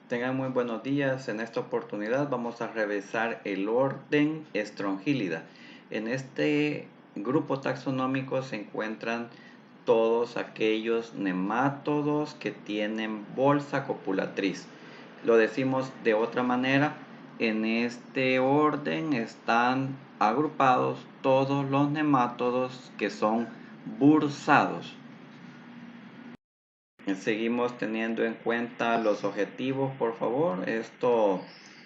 Tengan muy buenos días. En esta oportunidad vamos a revisar el orden Strongylida. En este grupo taxonómico se encuentran todos aquellos nemátodos que tienen bolsa copulatriz. Lo decimos de otra manera, en este orden están agrupados todos los nemátodos que son bursados. Seguimos teniendo en cuenta los objetivos, por favor. Esto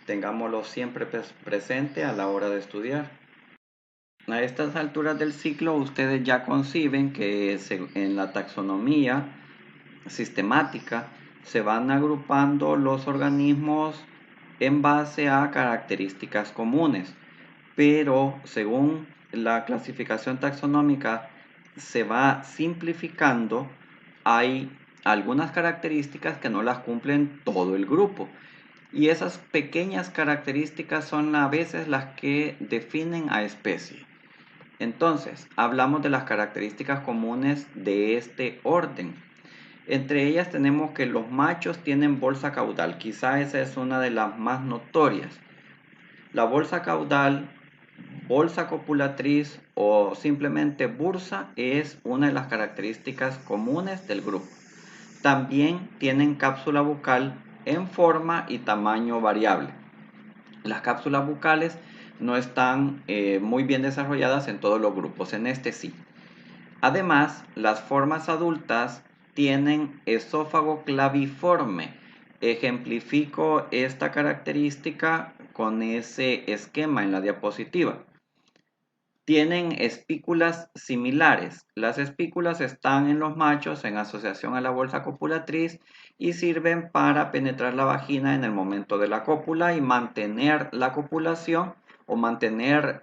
tengámoslo siempre presente a la hora de estudiar. A estas alturas del ciclo, ustedes ya conciben que en la taxonomía sistemática se van agrupando los organismos en base a características comunes, pero según la clasificación taxonómica se va simplificando. Hay algunas características que no las cumplen todo el grupo, y esas pequeñas características son a veces las que definen a especie. Entonces, hablamos de las características comunes de este orden. Entre ellas tenemos que los machos tienen bolsa caudal. Quizá esa es una de las más notorias. La bolsa caudal, bolsa copulatriz o simplemente bursa es una de las características comunes del grupo. También tienen cápsula bucal en forma y tamaño variable. Las cápsulas bucales no están muy bien desarrolladas en todos los grupos, en este sí. Además, las formas adultas tienen esófago claviforme. Ejemplifico esta característica con ese esquema en la diapositiva. Tienen espículas similares. Las espículas están en los machos en asociación a la bolsa copulatriz y sirven para penetrar la vagina en el momento de la cópula y mantener la copulación o mantener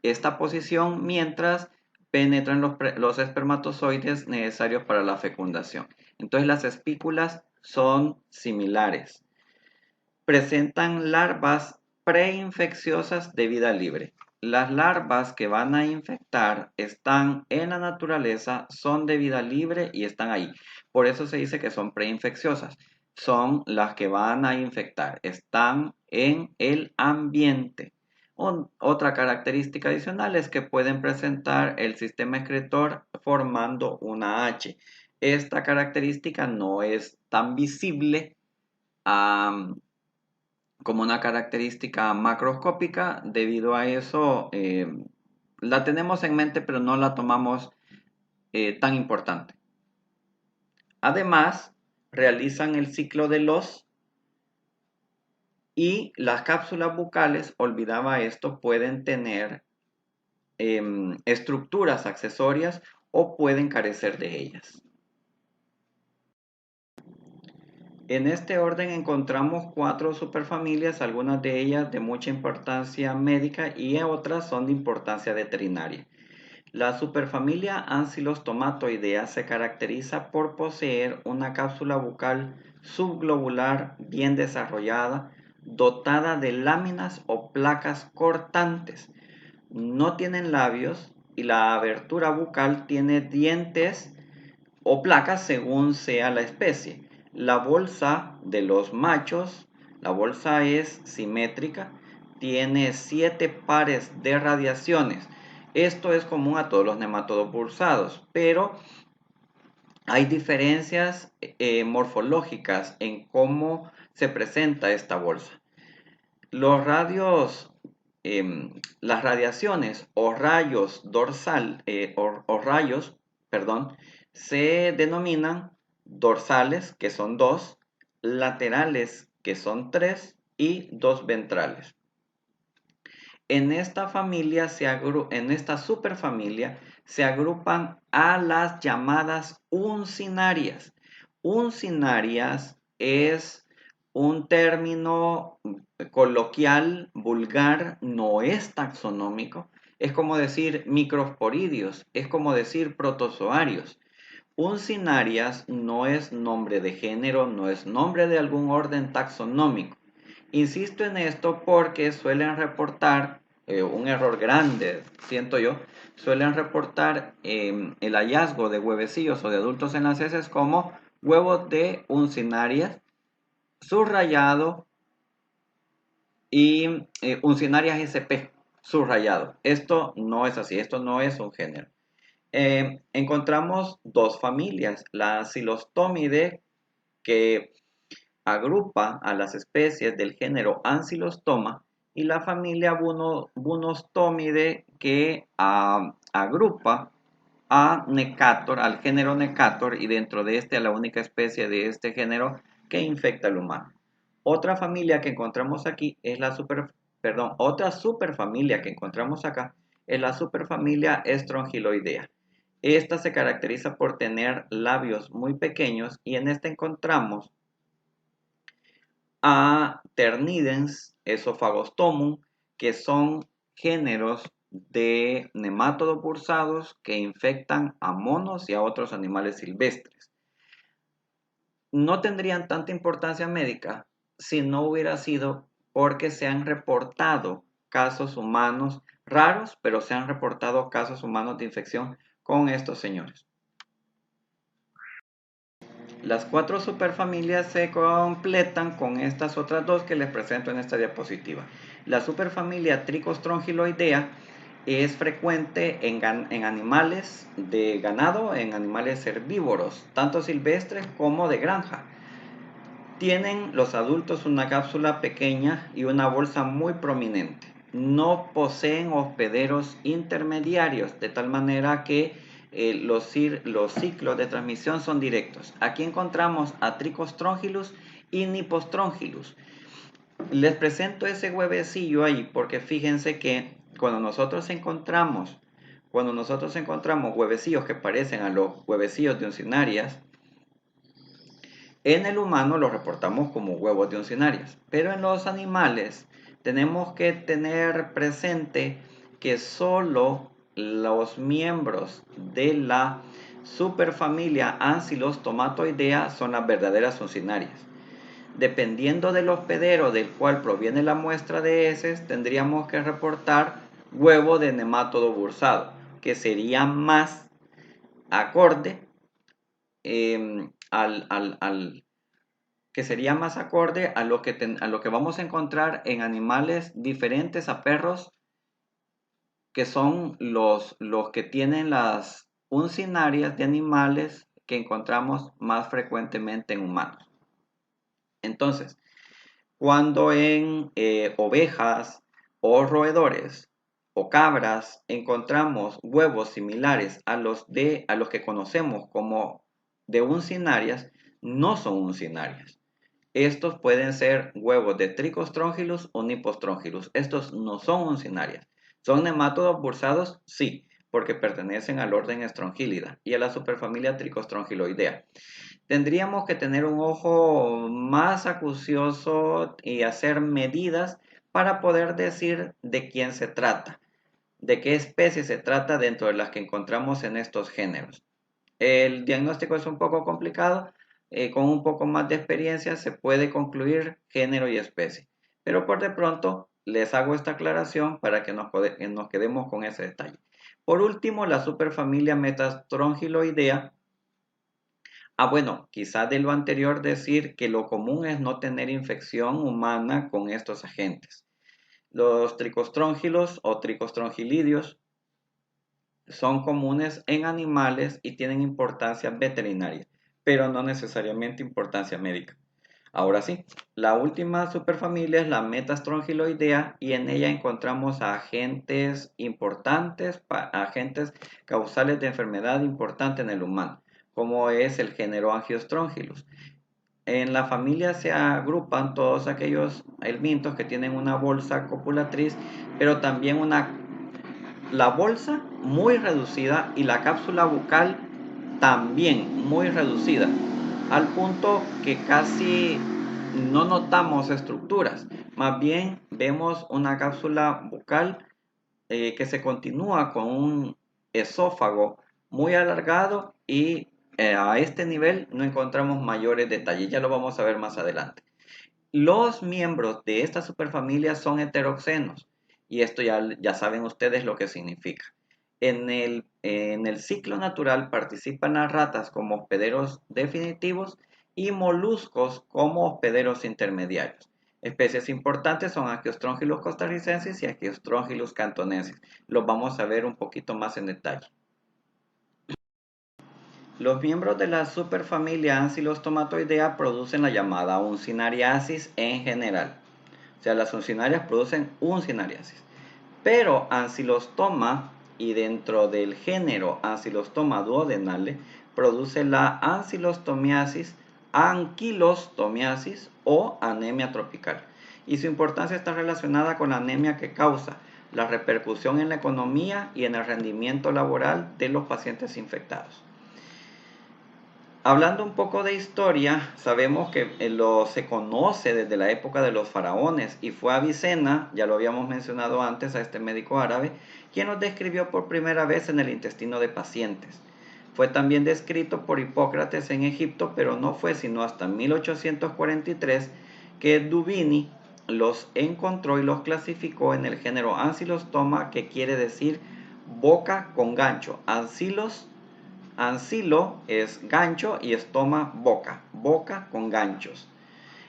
esta posición mientras penetran los espermatozoides necesarios para la fecundación. Entonces las espículas son similares. Presentan larvas preinfecciosas de vida libre. Las larvas que van a infectar están en la naturaleza, son de vida libre y están ahí. Por eso se dice que son preinfecciosas. Son las que van a infectar, están en el ambiente. Otra característica adicional es que pueden presentar el sistema excretor formando una H. Esta característica no es tan visible como una característica macroscópica. Debido a eso, la tenemos en mente, pero no la tomamos tan importante. Además, realizan el ciclo de los y las cápsulas bucales, olvidaba esto, pueden tener estructuras accesorias o pueden carecer de ellas. En este orden encontramos 4 superfamilias, algunas de ellas de mucha importancia médica y otras son de importancia veterinaria. La superfamilia Ancylostomatoidea se caracteriza por poseer una cápsula bucal subglobular bien desarrollada, dotada de láminas o placas cortantes. No tienen labios y la abertura bucal tiene dientes o placas según sea la especie. La bolsa de los machos, la bolsa es simétrica, tiene 7 pares de radiaciones. Esto es común a todos los nematodos bursados, pero hay diferencias morfológicas en cómo se presenta esta bolsa. Los radios, las radiaciones o rayos dorsal o rayos, perdón, se denominan dorsales, que son 2, laterales, que son 3, y 2 ventrales. En esta superfamilia se agrupan a las llamadas uncinarias. Uncinarias es un término coloquial, vulgar, no es taxonómico. Es como decir microsporidios, es como decir protozoarios. Uncinarias no es nombre de género, no es nombre de algún orden taxonómico. Insisto en esto porque suelen reportar un error grande, siento yo, suelen reportar el hallazgo de huevecillos o de adultos en las heces como huevos de uncinarias subrayado y Uncinarias sp subrayado. Esto no es así, esto no es un género. Encontramos dos familias, la Ancylostomide, que agrupa a las especies del género Ancylostoma, y la familia Bunostomide, que agrupa a Necator, al género Necator, y dentro de este a la única especie de este género que infecta al humano. Otra familia que encontramos aquí es la otra superfamilia que encontramos acá es la superfamilia Strongyloidea. Esta se caracteriza por tener labios muy pequeños, y en esta encontramos a Ternidens, Esophagostomum, que son géneros de nemátodos bursados que infectan a monos y a otros animales silvestres. No tendrían tanta importancia médica si no hubiera sido porque se han reportado casos humanos raros, pero se han reportado casos humanos de infección con estos señores. Las cuatro superfamilias se completan con estas otras dos que les presento en esta diapositiva. La superfamilia Trichostrongyloidea es frecuente en animales de ganado, en animales herbívoros, tanto silvestres como de granja. Tienen los adultos una cápsula pequeña y una bolsa muy prominente. No poseen hospederos intermediarios, de tal manera que los ciclos de transmisión son directos. Aquí encontramos a Trichostronchylus y Nipostrongylus. Les presento ese huevecillo ahí porque fíjense que cuando nosotros encontramos huevecillos que parecen a los huevecillos de Uncinarias, en el humano los reportamos como huevos de Uncinarias, pero en los animales tenemos que tener presente que solo los miembros de la superfamilia Ancylostomatoidea son las verdaderas Uncinarias. Dependiendo del hospedero del cual proviene la muestra de heces, tendríamos que reportar huevo de nemátodo bursado, que sería más acorde que sería más acorde a lo que vamos a encontrar en animales diferentes a perros, que son los que tienen las uncinarias de animales que encontramos más frecuentemente en humanos. Entonces, cuando en ovejas o roedores o cabras encontramos huevos similares a los que conocemos como de uncinarias, no son uncinarias. Estos pueden ser huevos de Trichostronchylus o Nipostrongylus. Estos no son uncinarias. ¿Son nemátodos bursados? Sí, porque pertenecen al orden Strongylida y a la superfamilia Trichostrongyloidea. Tendríamos que tener un ojo más acucioso y hacer medidas para poder decir de quién se trata, de qué especie se trata dentro de las que encontramos en estos géneros. El diagnóstico es un poco complicado, con un poco más de experiencia se puede concluir género y especie, pero por de pronto les hago esta aclaración para que nos quedemos con ese detalle. Por último, la superfamilia Metastrongyloidea. Bueno, quizás de lo anterior decir que lo común es no tener infección humana con estos agentes. Los tricostrongylus o tricostrongilidios son comunes en animales y tienen importancia veterinaria, pero no necesariamente importancia médica. Ahora sí, la última superfamilia es la Metastrongyloidea, y en ella encontramos a agentes importantes, agentes causales de enfermedad importante en el humano, como es el género Angiostrongylus. En la familia se agrupan todos aquellos helmintos que tienen una bolsa copulatriz, pero también la bolsa muy reducida y la cápsula bucal también muy reducida, al punto que casi no notamos estructuras, más bien vemos una cápsula bucal que se continúa con un esófago muy alargado, y a este nivel no encontramos mayores detalles, ya lo vamos a ver más adelante. Los miembros de esta superfamilia son heteroxenos, y esto ya saben ustedes lo que significa. En el ciclo natural participan las ratas como hospederos definitivos, y moluscos como hospederos intermediarios. Especies importantes son Archaeostrongylus costarricensis y Archaeostrongylus cantonensis. Los vamos a ver un poquito más en detalle. Los miembros de la superfamilia Ancylostomatoidea producen la llamada uncinariasis en general. O sea, las uncinarias producen uncinariasis. Pero Ancylostoma, y dentro del género Ancylostoma duodenale, produce la anquilostomiasis, anquilostomiasis o anemia tropical. Y su importancia está relacionada con la anemia que causa la repercusión en la economía y en el rendimiento laboral de los pacientes infectados. Hablando un poco de historia, sabemos que se conoce desde la época de los faraones y fue Avicena, ya lo habíamos mencionado antes, a este médico árabe, quien los describió por primera vez en el intestino de pacientes. Fue también descrito por Hipócrates en Egipto, pero no fue sino hasta 1843 que Duvini los encontró y los clasificó en el género Ancylostoma, que quiere decir boca con gancho. Ancilo es gancho y estoma boca, boca con ganchos.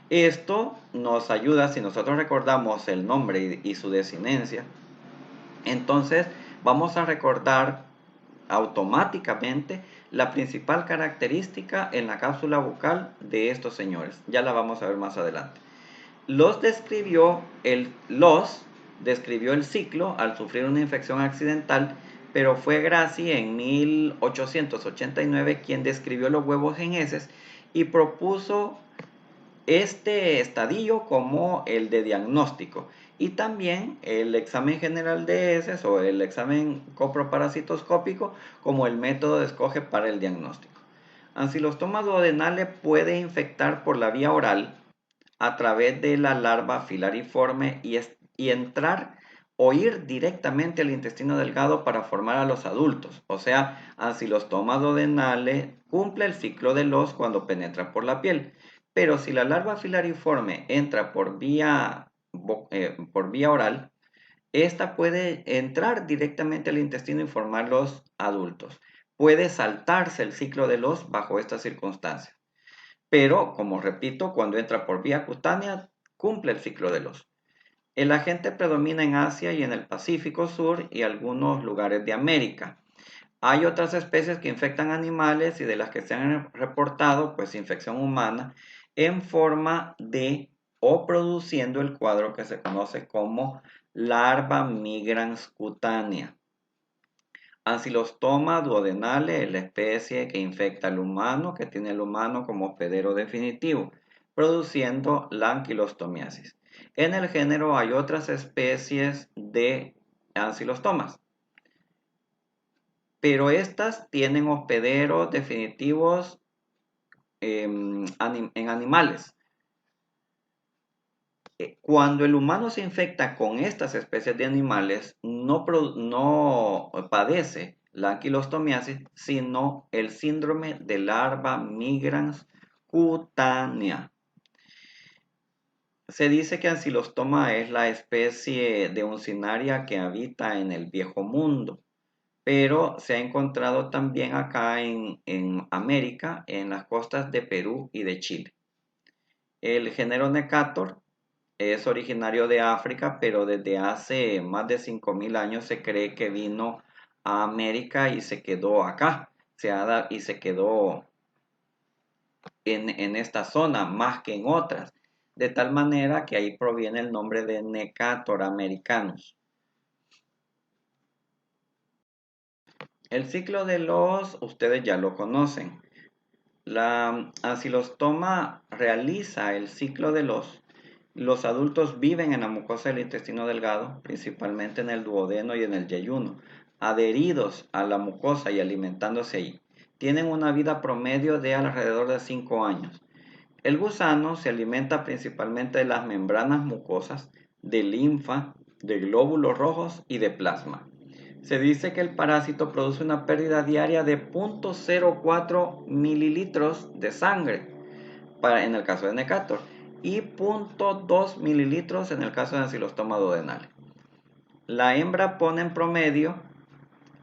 Esto nos ayuda, si nosotros recordamos el nombre y su desinencia, entonces vamos a recordar automáticamente la principal característica en la cápsula bucal de estos señores. Ya la vamos a ver más adelante. Describió el ciclo al sufrir una infección accidental, pero fue Grassi en 1889 quien describió los huevos en heces y propuso este estadio como el de diagnóstico, y también el examen general de heces o el examen coproparasitoscópico como el método de escoge para el diagnóstico. Ancylostoma duodenale puede infectar por la vía oral a través de la larva filariforme y entrar o ir directamente al intestino delgado para formar a los adultos. O sea, Ancylostoma duodenale cumple el ciclo de los cuando penetra por la piel. Pero si la larva filariforme entra por vía oral, esta puede entrar directamente al intestino y formar los adultos. Puede saltarse el ciclo de los bajo estas circunstancias. Pero, como repito, cuando entra por vía cutánea, cumple el ciclo de los. El agente predomina en Asia y en el Pacífico Sur y algunos lugares de América. Hay otras especies que infectan animales y de las que se han reportado, pues, infección humana en forma de o produciendo el cuadro que se conoce como larva migrans cutánea. Ancylostoma duodenale es la especie que infecta al humano, que tiene al humano como hospedero definitivo, produciendo la anquilostomiasis. En el género hay otras especies de ancylostomos, pero estas tienen hospederos definitivos en animales. Cuando el humano se infecta con estas especies de animales, no padece la anquilostomiasis, sino el síndrome de larva migrans cutánea. Se dice que Ancylostoma es la especie de uncinaria que habita en el Viejo Mundo, pero se ha encontrado también acá en América, en las costas de Perú y de Chile. El género Necator es originario de África, pero desde hace más de 5.000 años se cree que vino a América y se quedó acá. Y se quedó en esta zona más que en otras. De tal manera que ahí proviene el nombre de Necator americanus. El ciclo de los, ustedes ya lo conocen. La ancylostoma realiza el ciclo de los adultos viven en la mucosa del intestino delgado, principalmente en el duodeno y en el yeyuno, adheridos a la mucosa y alimentándose ahí. Tienen una vida promedio de alrededor de 5 años. El gusano se alimenta principalmente de las membranas mucosas, de linfa, de glóbulos rojos y de plasma. Se dice que el parásito produce una pérdida diaria de 0.04 mililitros de sangre en el caso de Necator y 0.2 mililitros en el caso de Ancylostoma duodenale. La hembra pone en promedio,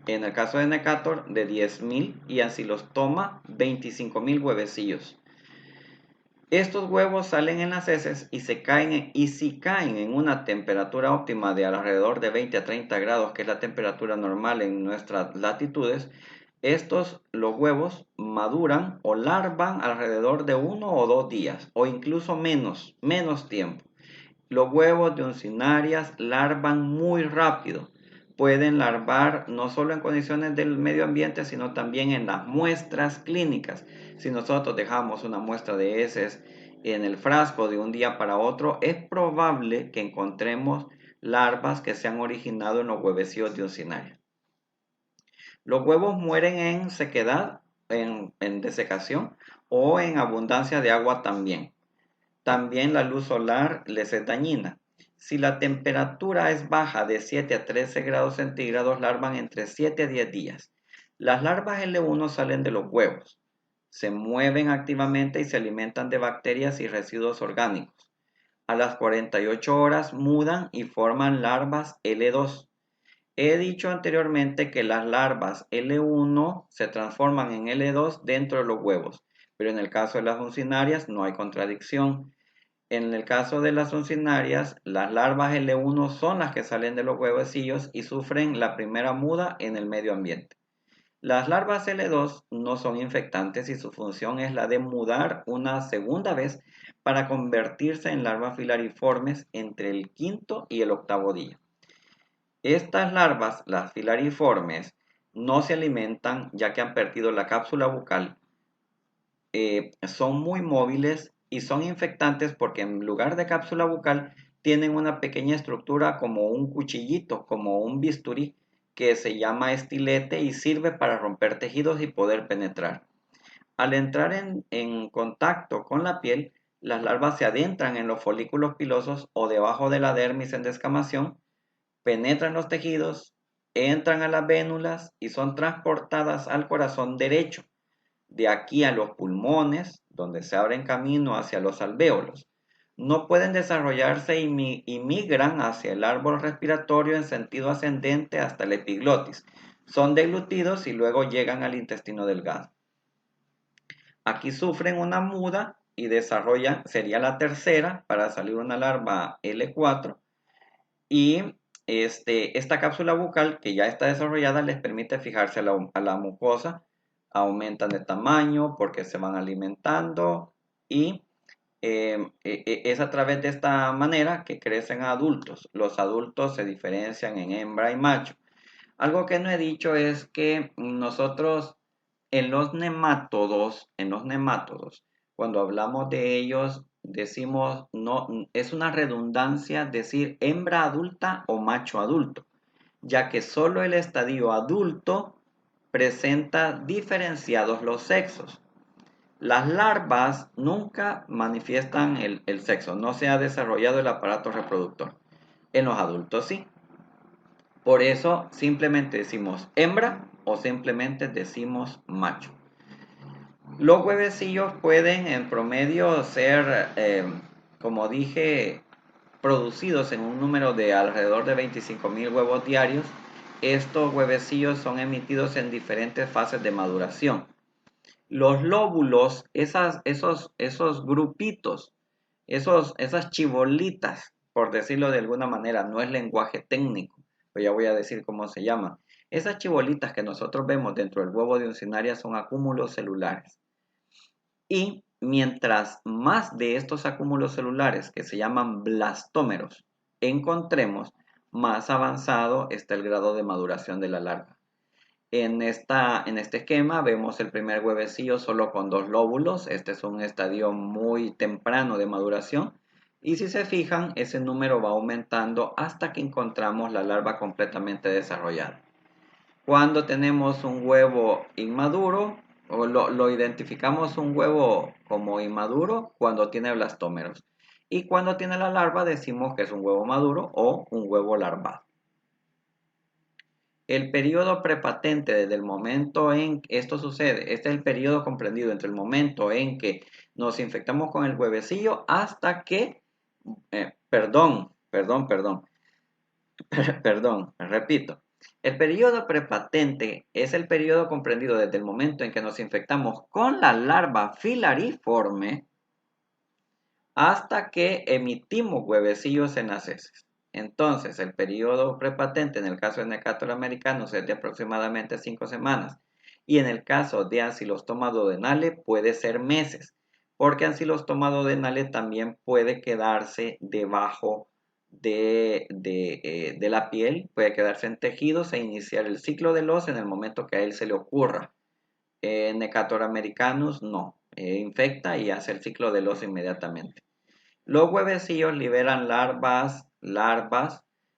en el caso de Necator, de 10.000 y Ancylostoma 25.000 huevecillos. Estos huevos salen en las heces y si caen en una temperatura óptima de alrededor de 20 a 30 grados, que es la temperatura normal en nuestras latitudes, los huevos maduran o larvan alrededor de 1 o 2 días o incluso menos tiempo. Los huevos de uncinarias larvan muy rápido. Pueden larvar no solo en condiciones del medio ambiente, sino también en las muestras clínicas. Si nosotros dejamos una muestra de heces en el frasco de un día para otro, es probable que encontremos larvas que se han originado en los huevecillos de uncinaria. Los huevos mueren en sequedad, en desecación o en abundancia de agua también. También la luz solar les es dañina. Si la temperatura es baja de 7 a 13 grados centígrados, larvan entre 7 a 10 días. Las larvas L1 salen de los huevos, se mueven activamente y se alimentan de bacterias y residuos orgánicos. A las 48 horas mudan y forman larvas L2. He dicho anteriormente que las larvas L1 se transforman en L2 dentro de los huevos, pero en el caso de las uncinarias no hay contradicción. En el caso de las uncinarias, las larvas L1 son las que salen de los huevecillos y sufren la primera muda en el medio ambiente. Las larvas L2 no son infectantes y su función es la de mudar una segunda vez para convertirse en larvas filariformes entre el quinto y el octavo día. Estas larvas, las filariformes, no se alimentan ya que han perdido la cápsula bucal. Son muy móviles y son infectantes porque en lugar de cápsula bucal tienen una pequeña estructura como un cuchillito, como un bisturí, que se llama estilete y sirve para romper tejidos y poder penetrar. Al entrar en contacto con la piel, las larvas se adentran en los folículos pilosos o debajo de la dermis en descamación, penetran los tejidos, entran a las vénulas y son transportadas al corazón derecho, de aquí a los pulmones, donde se abren camino hacia los alvéolos. No pueden desarrollarse y migran hacia el árbol respiratorio en sentido ascendente hasta el epiglotis. Son deglutidos y luego llegan al intestino delgado. Aquí sufren una muda y desarrollan, sería la tercera para salir una larva L4, y esta cápsula bucal que ya está desarrollada les permite fijarse a la mucosa, aumentan de tamaño porque se van alimentando y es a través de esta manera que crecen adultos. Los adultos se diferencian en hembra y macho. Algo que no he dicho es que nosotros en los nemátodos, cuando hablamos de ellos, decimos, no, es una redundancia decir hembra adulta o macho adulto, ya que solo el estadio adulto presenta diferenciados los sexos. Las larvas nunca manifiestan el sexo, no se ha desarrollado el aparato reproductor. En los adultos sí. Por eso simplemente decimos hembra o simplemente decimos macho. Los huevecillos pueden en promedio ser, como dije, producidos en un número de alrededor de 25.000 huevos diarios. Estos huevecillos son emitidos en diferentes fases de maduración. Los lóbulos, esos grupitos, esas chibolitas, por decirlo de alguna manera, no es lenguaje técnico, pero ya voy a decir cómo se llaman. Esas chibolitas que nosotros vemos dentro del huevo de uncinaria son acúmulos celulares. Y mientras más de estos acúmulos celulares, que se llaman blastómeros, encontremos, más avanzado está el grado de maduración de la larva. En este esquema vemos el primer huevecillo solo con 2 lóbulos. Este es un estadio muy temprano de maduración. Y si se fijan, ese número va aumentando hasta que encontramos la larva completamente desarrollada. Cuando tenemos un huevo inmaduro, o lo identificamos un huevo como inmaduro cuando tiene blastómeros. Y cuando tiene la larva decimos que es un huevo maduro o un huevo larvado. El periodo prepatente, desde el momento en que esto sucede, este es el periodo comprendido entre el momento en que nos infectamos con el huevecillo hasta que, perdón, repito. El periodo prepatente es el periodo comprendido desde el momento en que nos infectamos con la larva filariforme hasta que emitimos huevecillos en las heces. Entonces, el periodo prepatente en el caso de Necator americanus es de aproximadamente 5 semanas y en el caso de Ancylostoma duodenale puede ser meses, porque Ancylostoma duodenale también puede quedarse debajo de la piel, puede quedarse en tejidos e iniciar el ciclo del os en el momento que a él se le ocurra. Necator americanus no, infecta y hace el ciclo del os inmediatamente. Los huevecillos liberan larvas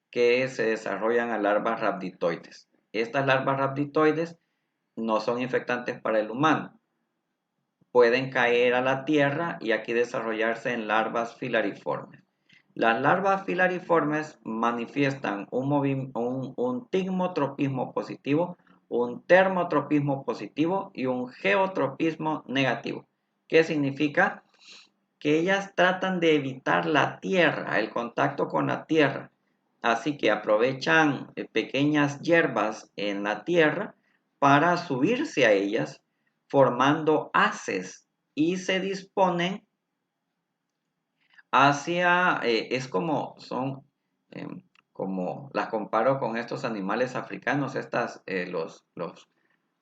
que se desarrollan a larvas rhabditoides. Estas larvas rhabditoides no son infectantes para el humano. Pueden caer a la tierra y aquí desarrollarse en larvas filariformes. Las larvas filariformes manifiestan un tigmotropismo positivo, un termotropismo positivo y un geotropismo negativo. ¿Qué significa? Que ellas tratan de evitar la tierra, el contacto con la tierra. Así que aprovechan pequeñas hierbas en la tierra para subirse a ellas, formando haces y se disponen hacia, es como son, como las comparo con estos animales africanos,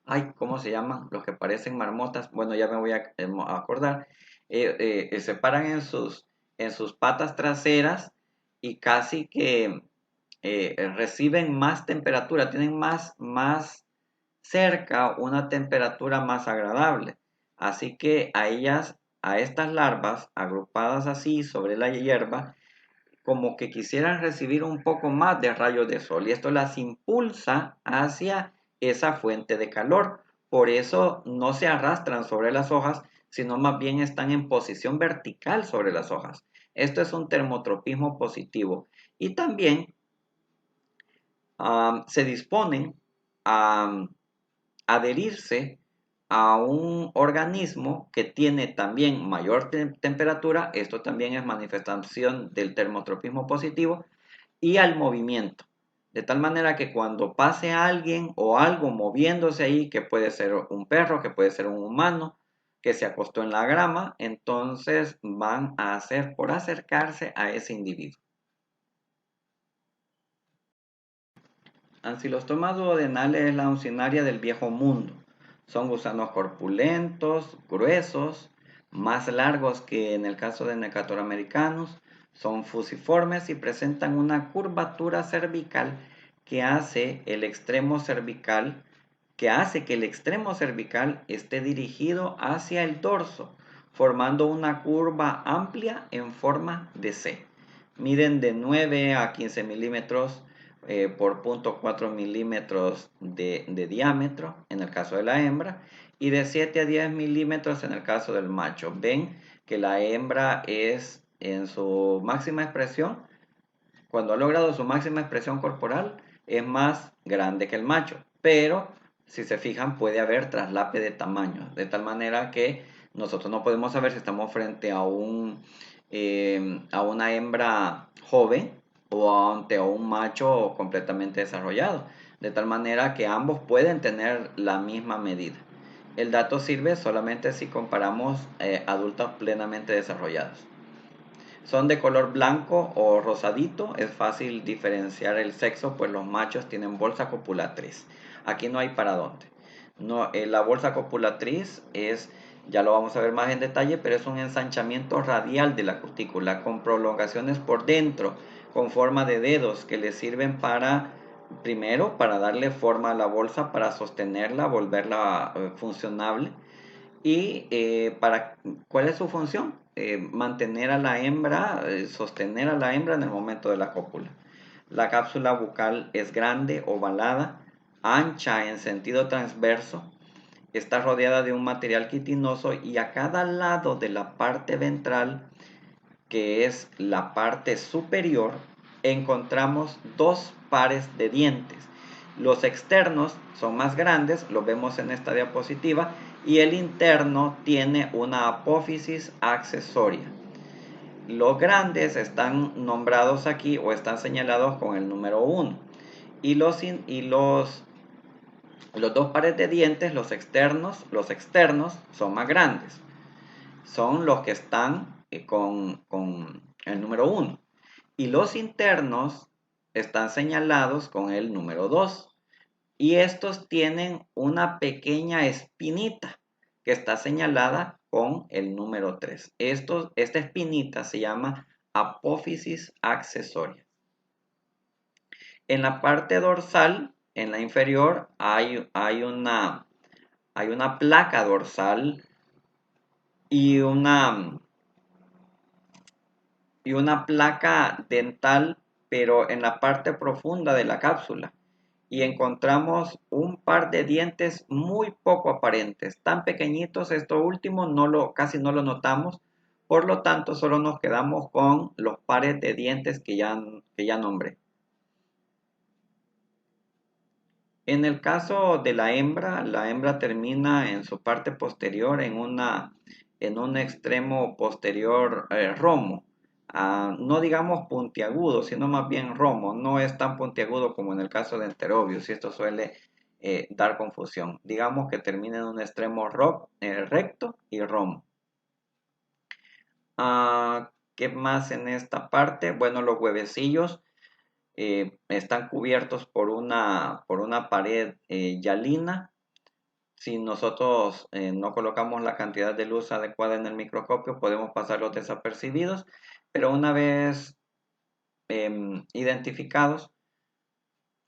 ay, ¿cómo se llaman? Los que parecen marmotas, bueno, ya me voy a acordar, se paran en sus patas traseras y casi que reciben más temperatura, tienen más cerca una temperatura más agradable. Así que a estas larvas agrupadas así sobre la hierba, como que quisieran recibir un poco más de rayos de sol y esto las impulsa hacia esa fuente de calor. Por eso no se arrastran sobre las hojas, sino más bien están en posición vertical sobre las hojas. Esto es un termotropismo positivo. Y también se disponen a adherirse a un organismo que tiene también mayor temperatura, esto también es manifestación del termotropismo positivo, y al movimiento. De tal manera que cuando pase alguien o algo moviéndose ahí, que puede ser un perro, que puede ser un humano, que se acostó en la grama, entonces van a hacer por acercarse a ese individuo. Ancylostoma duodenale es la uncinaria del viejo mundo. Son gusanos corpulentos, gruesos, más largos que en el caso de Necator americanus. Son fusiformes y presentan una curvatura cervical que hace el extremo cervical, que hace que el extremo cervical esté dirigido hacia el dorso, formando una curva amplia en forma de C. Miden de 9 a 15 milímetros por 0.4 milímetros de diámetro en el caso de la hembra y de 7 a 10 milímetros en el caso del macho. Ven que la hembra es en su máxima expresión, cuando ha logrado su máxima expresión corporal, es más grande que el macho, pero si se fijan puede haber traslape de tamaño, de tal manera que nosotros no podemos saber si estamos frente a a una hembra joven o ante un macho completamente desarrollado, de tal manera que ambos pueden tener la misma medida. El dato sirve solamente si comparamos adultos plenamente desarrollados. Son de color blanco o rosadito, es fácil diferenciar el sexo, pues los machos tienen bolsa copulatriz. Aquí no hay para dónde. No, la bolsa copulatriz es, ya lo vamos a ver más en detalle, pero es un ensanchamiento radial de la cutícula con prolongaciones por dentro, con forma de dedos que le sirven primero, para darle forma a la bolsa, para sostenerla, volverla funcionable. ¿Y cuál es su función? Mantener a la hembra, sostener a la hembra en el momento de la cópula. La cápsula bucal es grande, ovalada, ancha en sentido transverso, está rodeada de un material quitinoso y a cada lado de la parte ventral, que es la parte superior, encontramos dos pares de dientes. Los externos son más grandes, lo vemos en esta diapositiva, y el interno tiene una apófisis accesoria. Los grandes están nombrados aquí o están señalados con el número 1. Y los dos pares de dientes, los externos son más grandes. Son los que están con el número 1. Y los internos están señalados con el número 2. Y estos tienen una pequeña espinita que está señalada con el número 3. Esta espinita se llama apófisis accesoria. En la parte dorsal, en la inferior, hay una placa dorsal y una placa dental, pero en la parte profunda de la cápsula. Y encontramos un par de dientes muy poco aparentes, tan pequeñitos. Esto último casi no lo notamos, por lo tanto solo nos quedamos con los pares de dientes que ya nombré. En el caso de la hembra termina en su parte posterior en un extremo posterior romo. No digamos puntiagudo, sino más bien romo. No es tan puntiagudo como en el caso de Enterobius, y esto suele dar confusión. Digamos que termina en un extremo recto y romo. ¿Qué más en esta parte? Bueno, los huevecillos están cubiertos por una pared hialina. Si nosotros no colocamos la cantidad de luz adecuada en el microscopio, podemos pasarlos desapercibidos, pero una vez identificados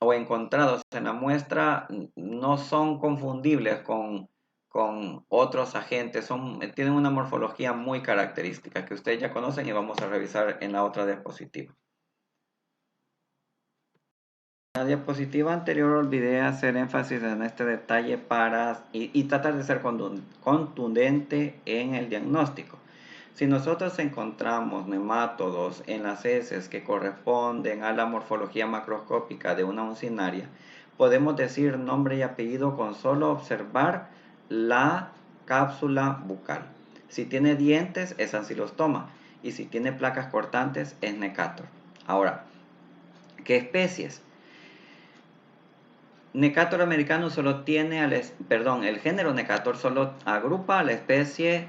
o encontrados en la muestra, no son confundibles con otros agentes, tienen una morfología muy característica que ustedes ya conocen y vamos a revisar en la otra diapositiva. En la diapositiva anterior olvidé hacer énfasis en este detalle y tratar de ser contundente en el diagnóstico. Si nosotros encontramos nemátodos en las heces que corresponden a la morfología macroscópica de una uncinaria, podemos decir nombre y apellido con solo observar la cápsula bucal. Si tiene dientes es ancilostoma y si tiene placas cortantes es Necator. Ahora, ¿qué especies? Necator americanus solo tiene el género Necator solo agrupa a la especie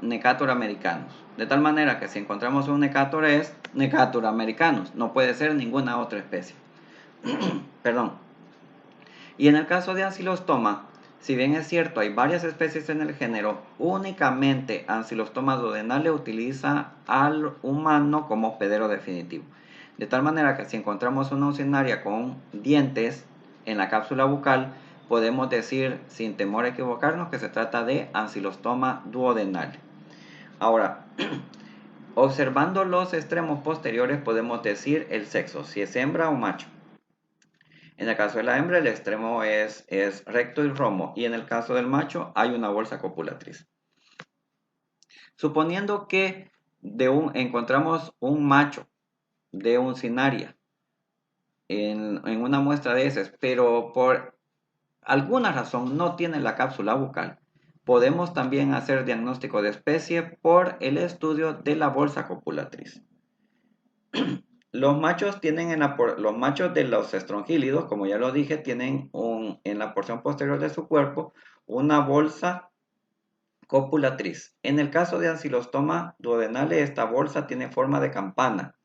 Necator americanus. De tal manera que si encontramos un Necator es Necator americanus, no puede ser ninguna otra especie. Perdón. Y en el caso de Ancylostoma, si bien es cierto hay varias especies en el género, únicamente Ancylostoma duodenale utiliza al humano como hospedero definitivo. De tal manera que si encontramos una uncinaria con dientes en la cápsula bucal, podemos decir sin temor a equivocarnos que se trata de Ancylostoma duodenale. Ahora, observando los extremos posteriores podemos decir el sexo, si es hembra o macho. En el caso de la hembra el extremo es recto y romo, y en el caso del macho hay una bolsa copulatriz. Suponiendo que encontramos un macho de uncinaria en una muestra de heces, pero por alguna razón no tiene la cápsula bucal, podemos también hacer diagnóstico de especie por el estudio de la bolsa copulatriz. Los machos de los estrongílidos, como ya lo dije, tienen en la porción posterior de su cuerpo una bolsa copulatriz. En el caso de Ancylostoma duodenale, esta bolsa tiene forma de campana.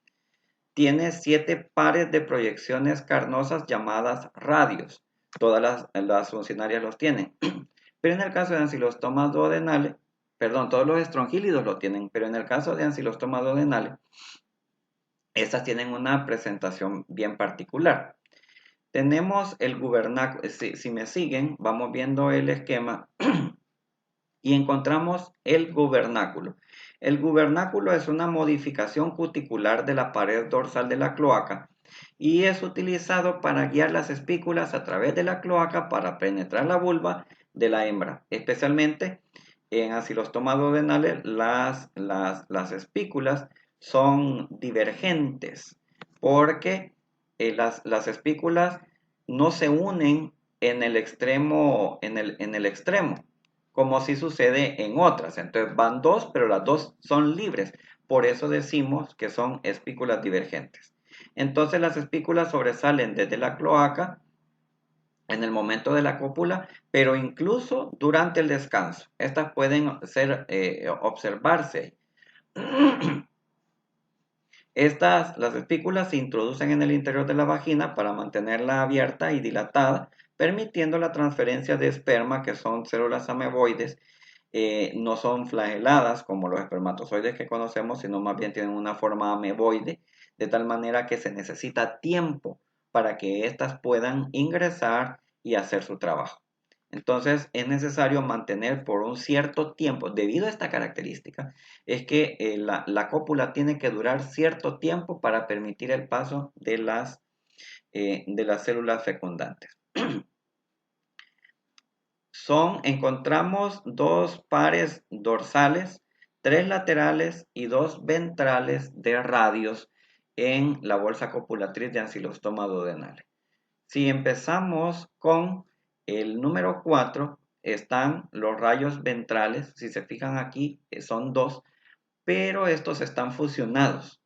Tiene 7 pares de proyecciones carnosas llamadas radios. Todas las uncinarias los tienen. Pero en el caso de Ancylostoma duodenale, todos los estrongílidos lo tienen, pero en el caso de Ancylostoma duodenale, estas tienen una presentación bien particular. Tenemos el gubernáculo. Si me siguen, vamos viendo el esquema y encontramos el gubernáculo. El gubernáculo es una modificación cuticular de la pared dorsal de la cloaca y es utilizado para guiar las espículas a través de la cloaca para penetrar la vulva de la hembra. Especialmente en Ancylostoma duodenale las espículas son divergentes porque las espículas no se unen en el extremo, como si sucede en otras. Entonces van dos, pero las dos son libres. Por eso decimos que son espículas divergentes. Entonces las espículas sobresalen desde la cloaca en el momento de la cópula, pero incluso durante el descanso. Estas pueden observarse Las espículas se introducen en el interior de la vagina para mantenerla abierta y dilatada, permitiendo la transferencia de esperma, que son células ameboides. No son flageladas como los espermatozoides que conocemos, sino más bien tienen una forma ameboide, de tal manera que se necesita tiempo para que éstas puedan ingresar y hacer su trabajo. Entonces es necesario mantener por un cierto tiempo, debido a esta característica, es que la cópula tiene que durar cierto tiempo para permitir el paso de las células fecundantes. Encontramos dos pares dorsales, tres laterales y dos ventrales de radios en la bolsa copulatriz de ancilostoma duodenale. Si empezamos con el número 4, están los rayos ventrales. Si se fijan aquí, son dos, pero estos están fusionados.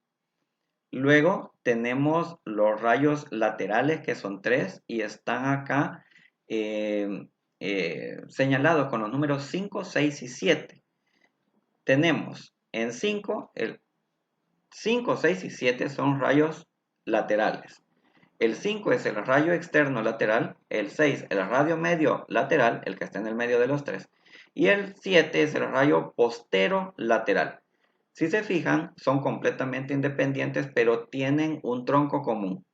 Luego tenemos los rayos laterales, que son tres, y están acá señalados con los números 5, 6 y 7. Tenemos en 5, el 5, 6 y 7 son rayos laterales. El 5 es el rayo externo lateral, el 6 el radio medio lateral, el que está en el medio de los tres, y el 7 es el rayo postero lateral. Si se fijan, son completamente independientes, pero tienen un tronco común.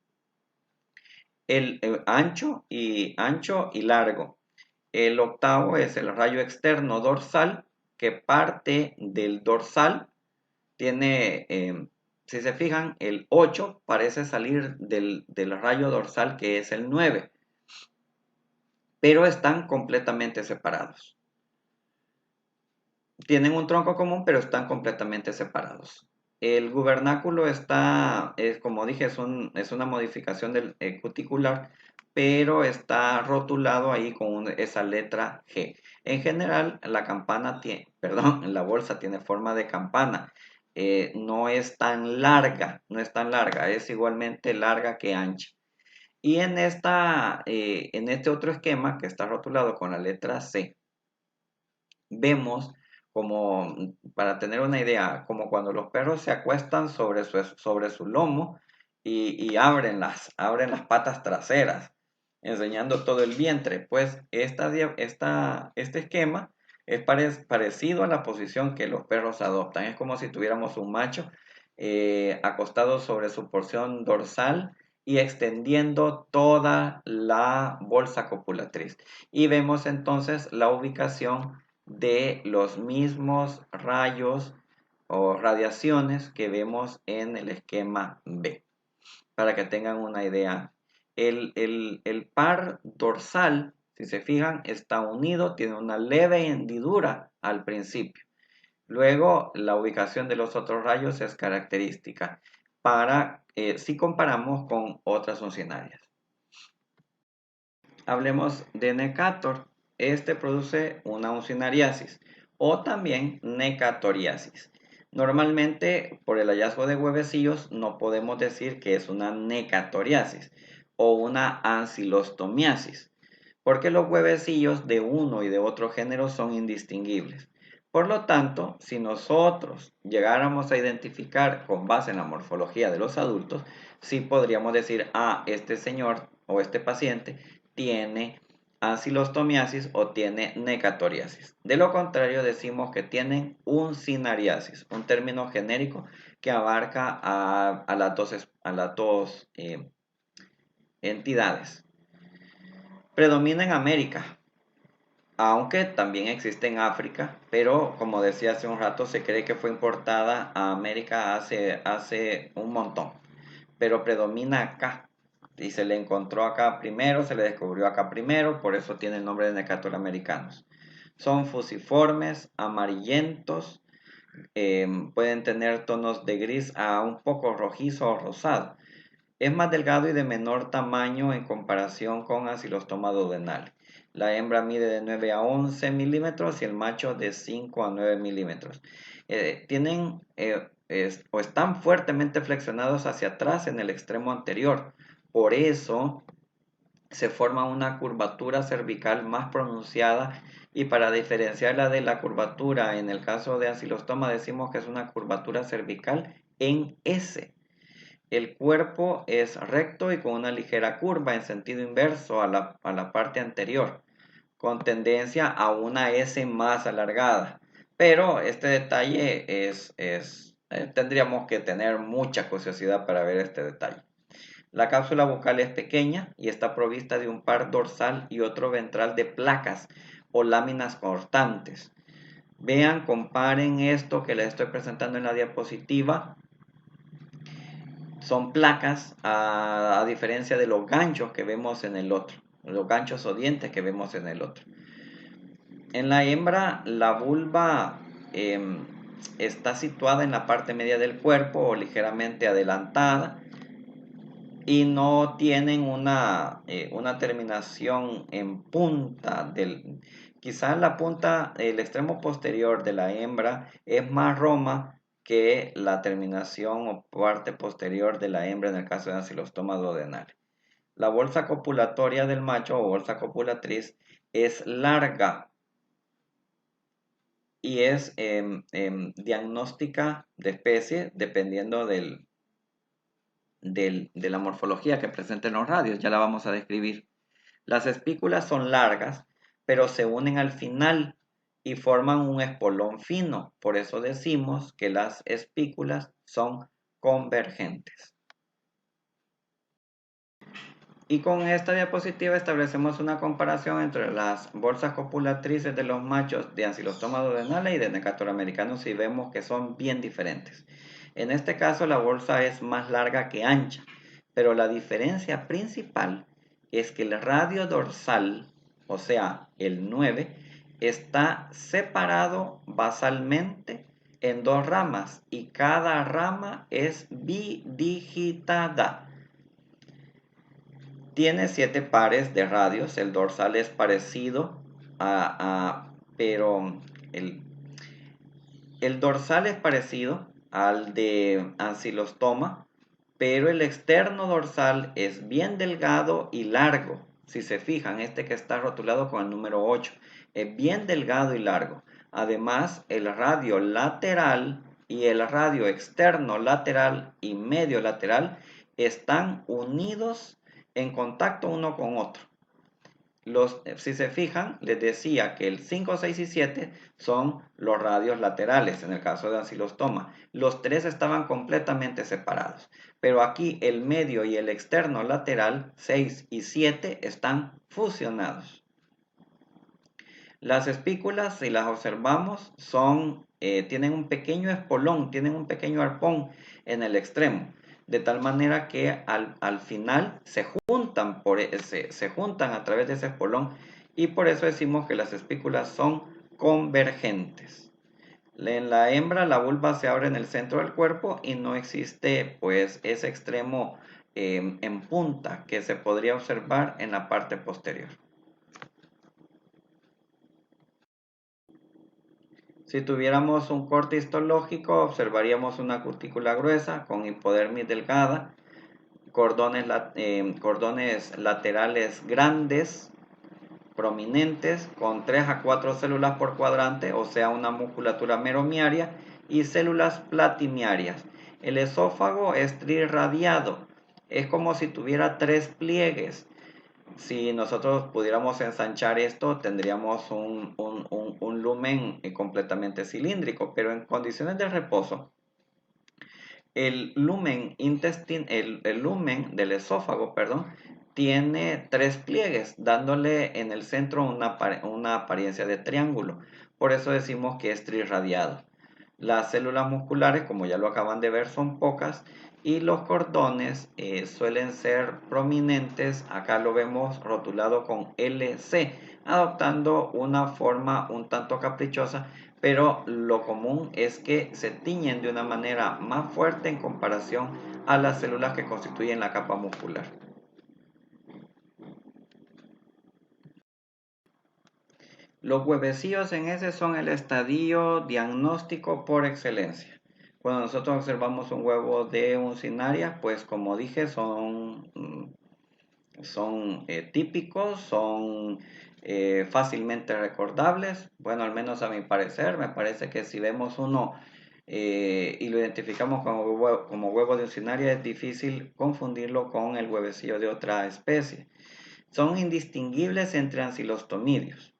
El ancho y largo. El octavo es el rayo externo dorsal, que parte del dorsal. Tiene, si se fijan, el 8 parece salir del rayo dorsal, que es el 9, pero están completamente separados. Tienen un tronco común, pero están completamente separados. El gubernáculo como dije, es una modificación del cuticular, pero está rotulado ahí con esa letra G. En general, la bolsa tiene forma de campana. No es tan larga, es igualmente larga que ancha. Y en este otro esquema que está rotulado con la letra C, vemos como, para tener una idea, como cuando los perros se acuestan sobre su lomo y abren las patas traseras, enseñando todo el vientre. Pues este esquema es parecido a la posición que los perros adoptan. Es como si tuviéramos un macho acostado sobre su porción dorsal y extendiendo toda la bolsa copulatriz. Y vemos entonces la ubicación de los mismos rayos o radiaciones que vemos en el esquema B, para que tengan una idea. El par dorsal, si se fijan, está unido, tiene una leve hendidura al principio. Luego, la ubicación de los otros rayos es característica si comparamos con otras funcionarias. Hablemos de Necator. Este produce una uncinariasis o también necatoriasis. Normalmente, por el hallazgo de huevecillos, no podemos decir que es una necatoriasis o una ancilostomiasis, porque los huevecillos de uno y de otro género son indistinguibles. Por lo tanto, si nosotros llegáramos a identificar con base en la morfología de los adultos, sí podríamos decir, este señor o este paciente tiene ancilostomiasis o tiene necatoriasis. De lo contrario, decimos que tienen uncinariasis, un término genérico que abarca a las dos entidades. Predomina en América, aunque también existe en África, pero como decía hace un rato, se cree que fue importada a América hace un montón, pero predomina acá. Y se le encontró acá primero, se le descubrió acá primero, por eso tiene el nombre de Necator americanos. Son fusiformes, amarillentos, pueden tener tonos de gris a un poco rojizo o rosado. Es más delgado y de menor tamaño en comparación con Ancylostoma duodenale. La hembra mide de 9 a 11 milímetros y el macho de 5 a 9 milímetros. Están fuertemente flexionados hacia atrás en el extremo anterior. Por eso se forma una curvatura cervical más pronunciada, y para diferenciarla de la curvatura en el caso de ancilostoma decimos que es una curvatura cervical en S. El cuerpo es recto y con una ligera curva en sentido inverso a la parte anterior, con tendencia a una S más alargada. Pero este detalle tendríamos que tener mucha curiosidad para ver este detalle. La cápsula bucal es pequeña y está provista de un par dorsal y otro ventral de placas o láminas cortantes. Vean, comparen esto que les estoy presentando en la diapositiva. Son placas a diferencia de los ganchos que vemos en el otro, los ganchos o dientes que vemos en el otro. En la hembra, la vulva está situada en la parte media del cuerpo o ligeramente adelantada, y no tienen una terminación en punta. Quizás la punta, el extremo posterior de la hembra es más roma que la terminación o parte posterior de la hembra en el caso de ancilostoma duodenal. La bolsa copulatoria del macho o bolsa copulatriz es larga y es diagnóstica de especie dependiendo de la morfología que presenten los radios. Ya la vamos a describir. Las espículas son largas, pero se unen al final y forman un espolón fino. Por eso decimos que las espículas son convergentes. Y con esta diapositiva establecemos una comparación entre las bolsas copulatrices de los machos de ancilostoma duodenale y de Necator americanus, y vemos que son bien diferentes. En este caso la bolsa es más larga que ancha, pero la diferencia principal es que el radio dorsal, o sea, el 9, está separado basalmente en dos ramas y cada rama es bidigitada. Tiene 7 pares de radios. El dorsal es parecido pero el dorsal es parecido al de ancilostoma, pero el externo dorsal es bien delgado y largo. Si se fijan, este que está rotulado con el número 8 es bien delgado y largo. Además, el radio lateral y el radio externo lateral y medio lateral están unidos en contacto uno con otro. Si se fijan, les decía que el 5, 6 y 7 son los radios laterales en el caso de ancilostoma. Los tres estaban completamente separados, pero aquí el medio y el externo lateral, 6 y 7, están fusionados. Las espículas, si las observamos, tienen un pequeño espolón, tienen un pequeño arpón en el extremo, de tal manera que al final se juntan a través de ese espolón, y por eso decimos que las espículas son convergentes. En la hembra la vulva se abre en el centro del cuerpo y no existe pues ese extremo en punta que se podría observar en la parte posterior. Si tuviéramos un corte histológico, observaríamos una cutícula gruesa con hipodermis delgada, cordones laterales grandes, prominentes, con 3 a 4 células por cuadrante, o sea, una musculatura meromiaria, y células platimiarias. El esófago es trirradiado, es como si tuviera 3 pliegues. Si nosotros pudiéramos ensanchar esto, tendríamos un lumen completamente cilíndrico, pero en condiciones de reposo, el lumen del esófago, tiene 3 pliegues, dándole en el centro una apariencia de triángulo. Por eso decimos que es trirradiado. Las células musculares, como ya lo acaban de ver, son pocas, y los cordones suelen ser prominentes. Acá lo vemos rotulado con LC, adoptando una forma un tanto caprichosa, pero lo común es que se tiñen de una manera más fuerte en comparación a las células que constituyen la capa muscular. Los huevecillos en ese son el estadio diagnóstico por excelencia. Cuando nosotros observamos un huevo de uncinaria, pues como dije, son son típicos, son fácilmente recordables. Bueno, al menos a mi parecer, me parece que si vemos uno y lo identificamos como huevo de uncinaria, es difícil confundirlo con el huevecillo de otra especie. Son indistinguibles entre ancilostomidios,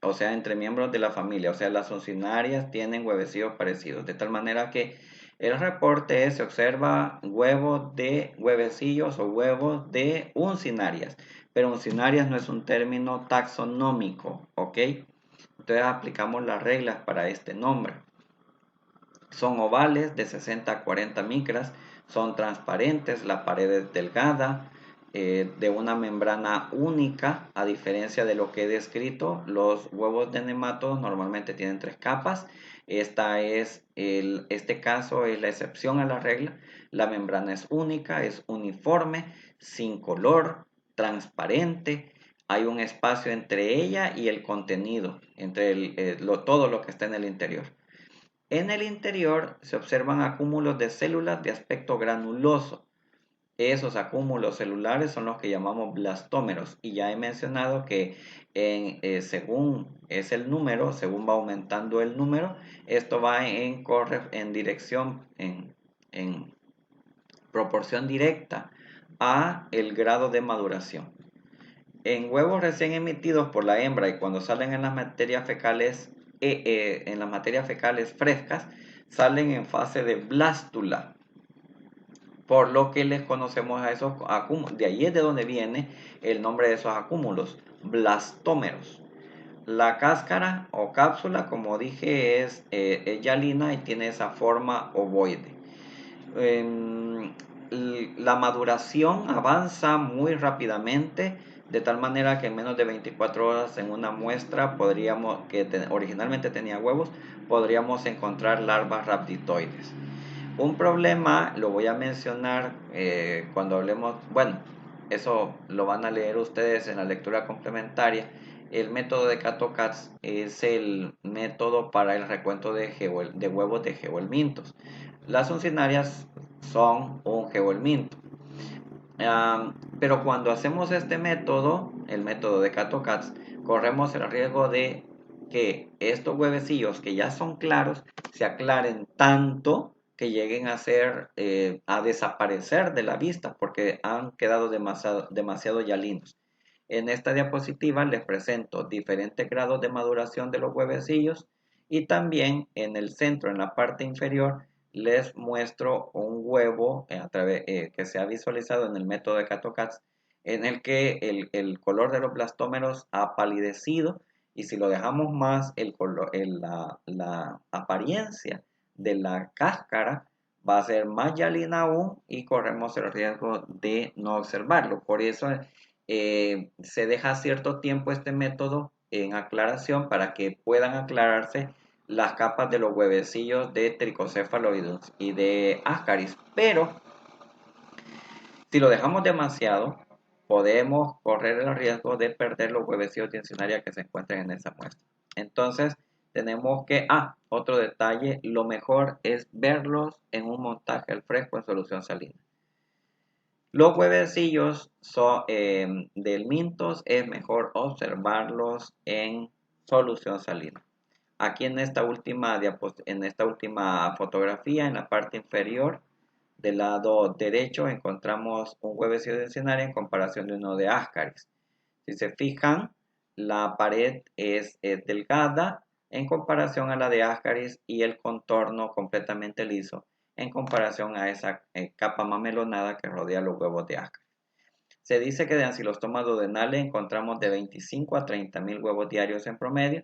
o sea, entre miembros de la familia, o sea, las uncinarias tienen huevecillos parecidos, de tal manera que el reporte se observa huevos de huevecillos o huevos de uncinarias, pero uncinarias no es un término taxonómico, ¿ok? Entonces aplicamos las reglas para este nombre. Son ovales de 60 a 40 micras, son transparentes, la pared es delgada, de una membrana única, a diferencia de lo que he descrito. Los huevos de nematodos normalmente tienen 3 capas. Este caso es la excepción a la regla. La membrana es única, es uniforme, sin color, transparente. Hay un espacio entre ella y el contenido, entre todo lo que está en el interior. En el interior se observan acúmulos de células de aspecto granuloso. Esos acúmulos celulares son los que llamamos blastómeros, y ya he mencionado que según es el número, según va aumentando el número, esto va en dirección, en proporción directa a el grado de maduración. En huevos recién emitidos por la hembra y cuando salen en las materias fecales, frescas, salen en fase de blástula, por lo que les conocemos a esos acúmulos. De ahí es de donde viene el nombre de esos acúmulos, blastómeros. La cáscara o cápsula, como dije, es hialina y tiene esa forma ovoide. La maduración avanza muy rápidamente, de tal manera que en menos de 24 horas en una muestra originalmente tenía huevos, podríamos encontrar larvas rhabditoides. Un problema, lo voy a mencionar cuando hablemos, bueno, eso lo van a leer ustedes en la lectura complementaria. El método de Cato-Katz es el método para el recuento de huevos de geohelmintos. Las uncinarias son un geohelminto. Pero cuando hacemos este método, el método de Cato-Katz, corremos el riesgo de que estos huevecillos que ya son claros se aclaren tanto que lleguen a desaparecer de la vista porque han quedado demasiado hialinos. En esta diapositiva les presento diferentes grados de maduración de los huevecillos, y también en el centro, en la parte inferior, les muestro un huevo que se ha visualizado en el método de Cato-Katz, en el que el color de los blastómeros ha palidecido, y si lo dejamos más, la apariencia de la cáscara va a ser más hialina aún y corremos el riesgo de no observarlo. Por eso se deja cierto tiempo este método en aclaración para que puedan aclararse las capas de los huevecillos de tricocéfalo y de ascaris. Pero si lo dejamos demasiado, podemos correr el riesgo de perder los huevecillos de encinaria que se encuentran en esa muestra. Entonces tenemos que, otro detalle, lo mejor es verlos en un montaje al fresco en solución salina. Los huevecillos del mintos es mejor observarlos en solución salina. Aquí en esta última fotografía, en la parte inferior del lado derecho, encontramos un huevecillo de encinaria en comparación de uno de ascaris. Si se fijan, la pared es delgada en comparación a la de ascaris y el contorno completamente liso en comparación a esa capa mamelonada que rodea los huevos de ascaris. Se dice que de Ancylostoma duodenale encontramos de 25 a 30.000 huevos diarios en promedio,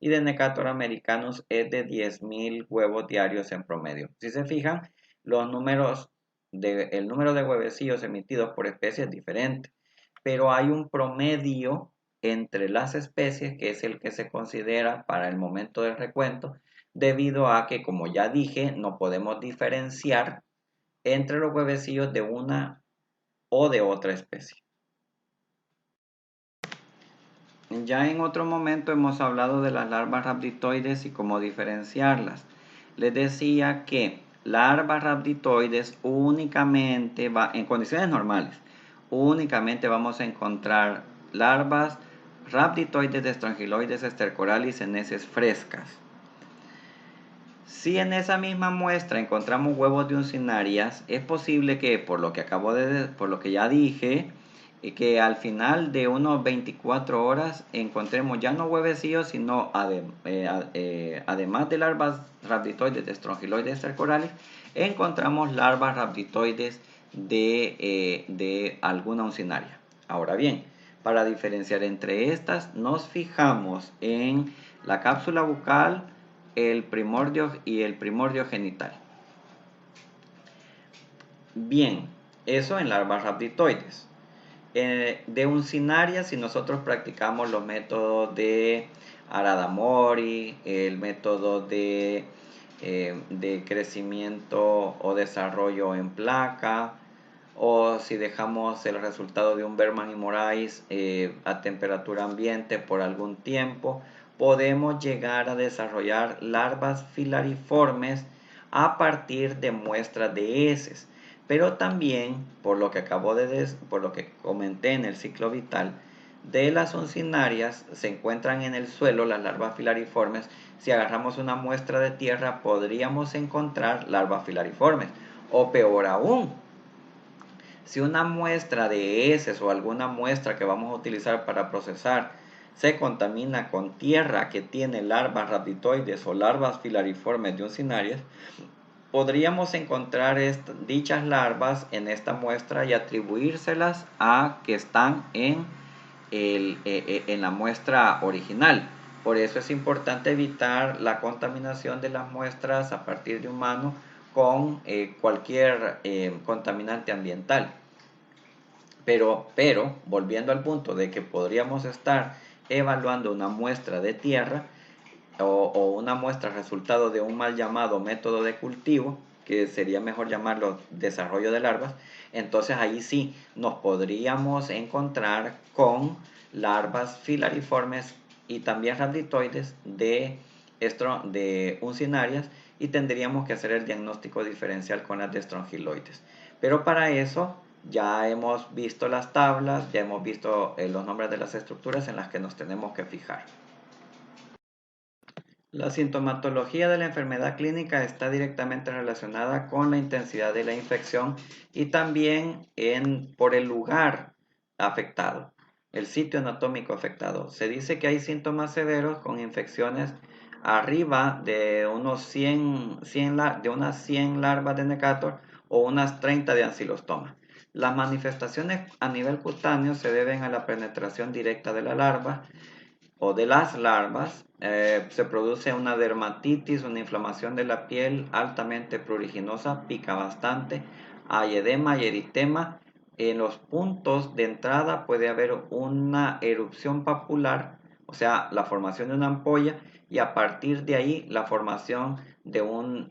y de Necator americanus es de 10.000 huevos diarios en promedio. Si se fijan, el número de huevecillos emitidos por especie es diferente, pero hay un promedio entre las especies que es el que se considera para el momento del recuento, debido a que, como ya dije, no podemos diferenciar entre los huevecillos de una o de otra especie. Ya en otro momento hemos hablado de las larvas rhabditoides y cómo diferenciarlas. Les decía que larvas rhabditoides únicamente en condiciones normales, únicamente vamos a encontrar larvas rhabditoides de Strongyloides estercoralis en heces frescas. Si en esa misma muestra encontramos huevos de uncinarias, es posible que, por lo que ya dije, que al final de unos 24 horas encontremos ya no huevecillos, sino además de larvas rhabditoides de Strongyloides estercoralis, encontramos larvas rhabditoides de alguna uncinaria. Ahora bien, para diferenciar entre estas, nos fijamos en la cápsula bucal, el primordio y el primordio genital. Bien, eso en larvas rhabditoides. De uncinarias, si nosotros practicamos los métodos de Arada-Mori, el método de crecimiento o desarrollo en placa, o si dejamos el resultado de un Berman y Moraes a temperatura ambiente por algún tiempo, podemos llegar a desarrollar larvas filariformes a partir de muestras de heces. Pero también, por lo que comenté en el ciclo vital, de las uncinarias se encuentran en el suelo las larvas filariformes. Si agarramos una muestra de tierra, podríamos encontrar larvas filariformes. O peor aún, si una muestra de heces o alguna muestra que vamos a utilizar para procesar se contamina con tierra que tiene larvas rhabditoides o larvas filariformes de uncinarias, podríamos encontrar dichas larvas en esta muestra y atribuírselas a que están en la muestra original. Por eso es importante evitar la contaminación de las muestras a partir de humano con cualquier contaminante ambiental. Pero, volviendo al punto de que podríamos estar evaluando una muestra de tierra o una muestra resultado de un mal llamado método de cultivo, que sería mejor llamarlo desarrollo de larvas, entonces ahí sí nos podríamos encontrar con larvas filariformes y también rhabditoides de uncinarias, y tendríamos que hacer el diagnóstico diferencial con las de Strongyloides. Pero para eso ya hemos visto las tablas, ya hemos visto los nombres de las estructuras en las que nos tenemos que fijar. La sintomatología de la enfermedad clínica está directamente relacionada con la intensidad de la infección y también por el lugar afectado, el sitio anatómico afectado. Se dice que hay síntomas severos con infecciones arriba de unas 100 larvas de Necator o unas 30 de ancilostoma. Las manifestaciones a nivel cutáneo se deben a la penetración directa de la larva o de las larvas. Se produce una dermatitis, una inflamación de la piel altamente pruriginosa, pica bastante, hay edema y eritema. En los puntos de entrada puede haber una erupción papular, o sea, la formación de una ampolla, y a partir de ahí la formación de una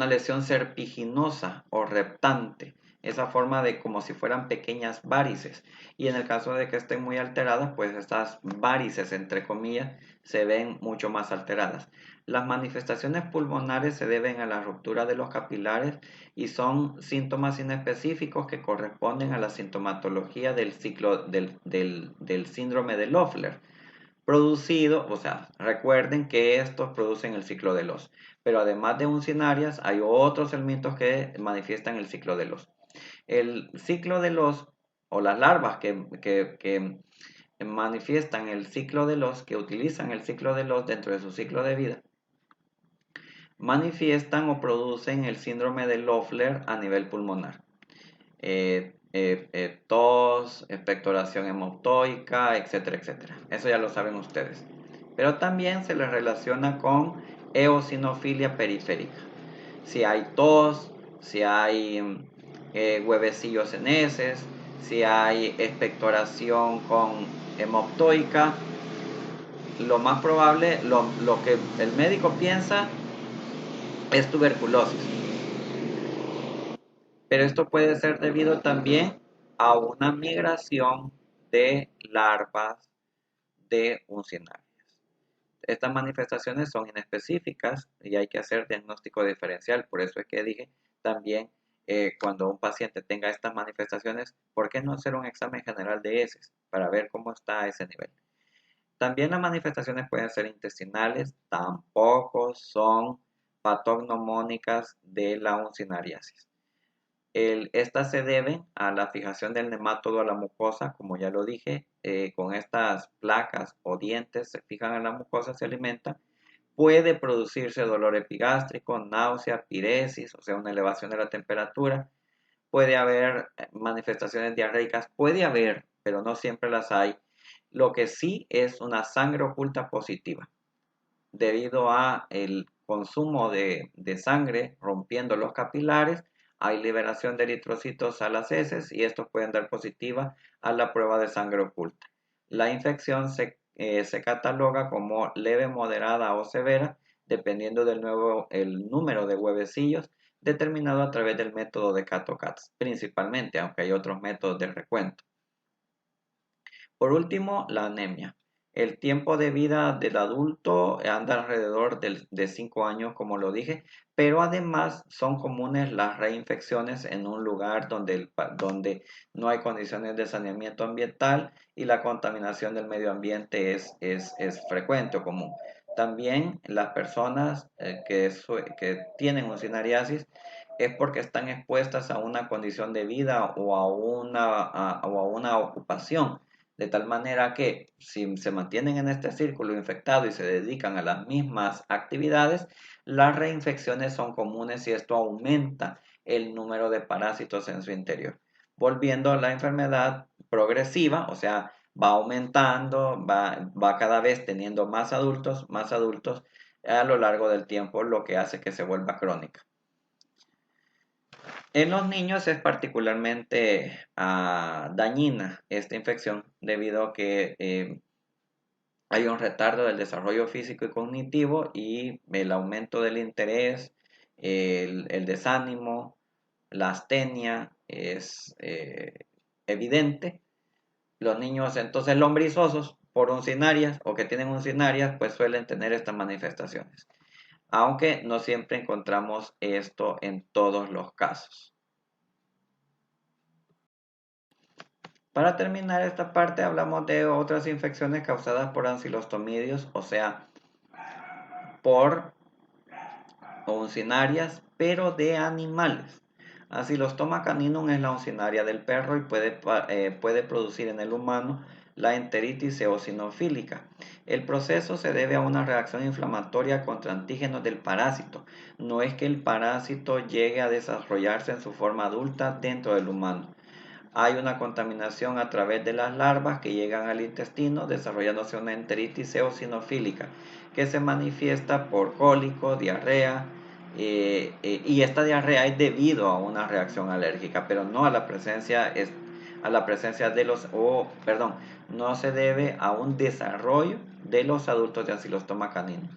lesión serpiginosa o reptante, esa forma de como si fueran pequeñas varices, y en el caso de que estén muy alteradas, pues estas varices entre comillas se ven mucho más alteradas. Las manifestaciones pulmonares se deben a la ruptura de los capilares y son síntomas inespecíficos que corresponden a la sintomatología del ciclo del síndrome de Loeffler producido, o sea, recuerden que estos producen el ciclo de Loss, pero además de uncinarias hay otros elementos que manifiestan el ciclo de Loss. El ciclo de Loss o las larvas que manifiestan el ciclo de Loss, que utilizan el ciclo de Loss dentro de su ciclo de vida, manifiestan o producen el síndrome de Loeffler a nivel pulmonar. Tos, expectoración hemoptoica, etcétera, etcétera. Eso ya lo saben ustedes. Pero también se les relaciona con eosinofilia periférica. Si hay tos, si hay huevecillos en heces, si hay expectoración con hemoptoica, lo más probable, lo que el médico piensa es tuberculosis. Pero esto puede ser debido también a una migración de larvas de uncinarias. Estas manifestaciones son inespecíficas y hay que hacer diagnóstico diferencial. Por eso es que dije también cuando un paciente tenga estas manifestaciones, ¿por qué no hacer un examen general de heces para ver cómo está a ese nivel? También las manifestaciones pueden ser intestinales, tampoco son patognomónicas de la uncinariasis. Estas se deben a la fijación del nematodo a la mucosa, como ya lo dije, con estas placas o dientes se fijan en la mucosa, se alimentan. Puede producirse dolor epigástrico, náusea, piresis, o sea, una elevación de la temperatura. Puede haber manifestaciones diarreicas, puede haber, pero no siempre las hay. Lo que sí es una sangre oculta positiva, debido a el consumo de sangre rompiendo los capilares, hay liberación de eritrocitos a las heces y estos pueden dar positiva a la prueba de sangre oculta. La infección se cataloga como leve, moderada o severa, dependiendo del el número de huevecillos determinado a través del método de Cato-Cats, principalmente, aunque hay otros métodos de recuento. Por último, la anemia. El tiempo de vida del adulto anda alrededor de 5 años, como lo dije, pero además son comunes las reinfecciones en un lugar donde no hay condiciones de saneamiento ambiental y la contaminación del medio ambiente es frecuente o común. También las personas que tienen uncinariasis es porque están expuestas a una condición de vida o a una ocupación, de tal manera que si se mantienen en este círculo infectado y se dedican a las mismas actividades, las reinfecciones son comunes y esto aumenta el número de parásitos en su interior, volviendo a la enfermedad progresiva, o sea, va aumentando, va cada vez teniendo más adultos a lo largo del tiempo, lo que hace que se vuelva crónica. En los niños es particularmente dañina esta infección debido a que hay un retardo del desarrollo físico y cognitivo y el aumento del interés, el desánimo, la astenia es evidente. Los niños entonces lombrizosos por uncinarias o que tienen uncinarias pues suelen tener estas manifestaciones, aunque no siempre encontramos esto en todos los casos. Para terminar esta parte hablamos de otras infecciones causadas por ancilostomidios, o sea, por uncinarias, pero de animales. Ancylostoma caninum es la uncinaria del perro y puede producir en el humano la enteritis eosinofílica. El proceso se debe a una reacción inflamatoria contra antígenos del parásito. No es que el parásito llegue a desarrollarse en su forma adulta dentro del humano. Hay una contaminación a través de las larvas que llegan al intestino, desarrollándose una enteritis eosinofílica que se manifiesta por cólico, diarrea, y esta diarrea es debido a una reacción alérgica, pero no a la presencia, de no se debe a un desarrollo de los adultos de Ancylostoma caninum.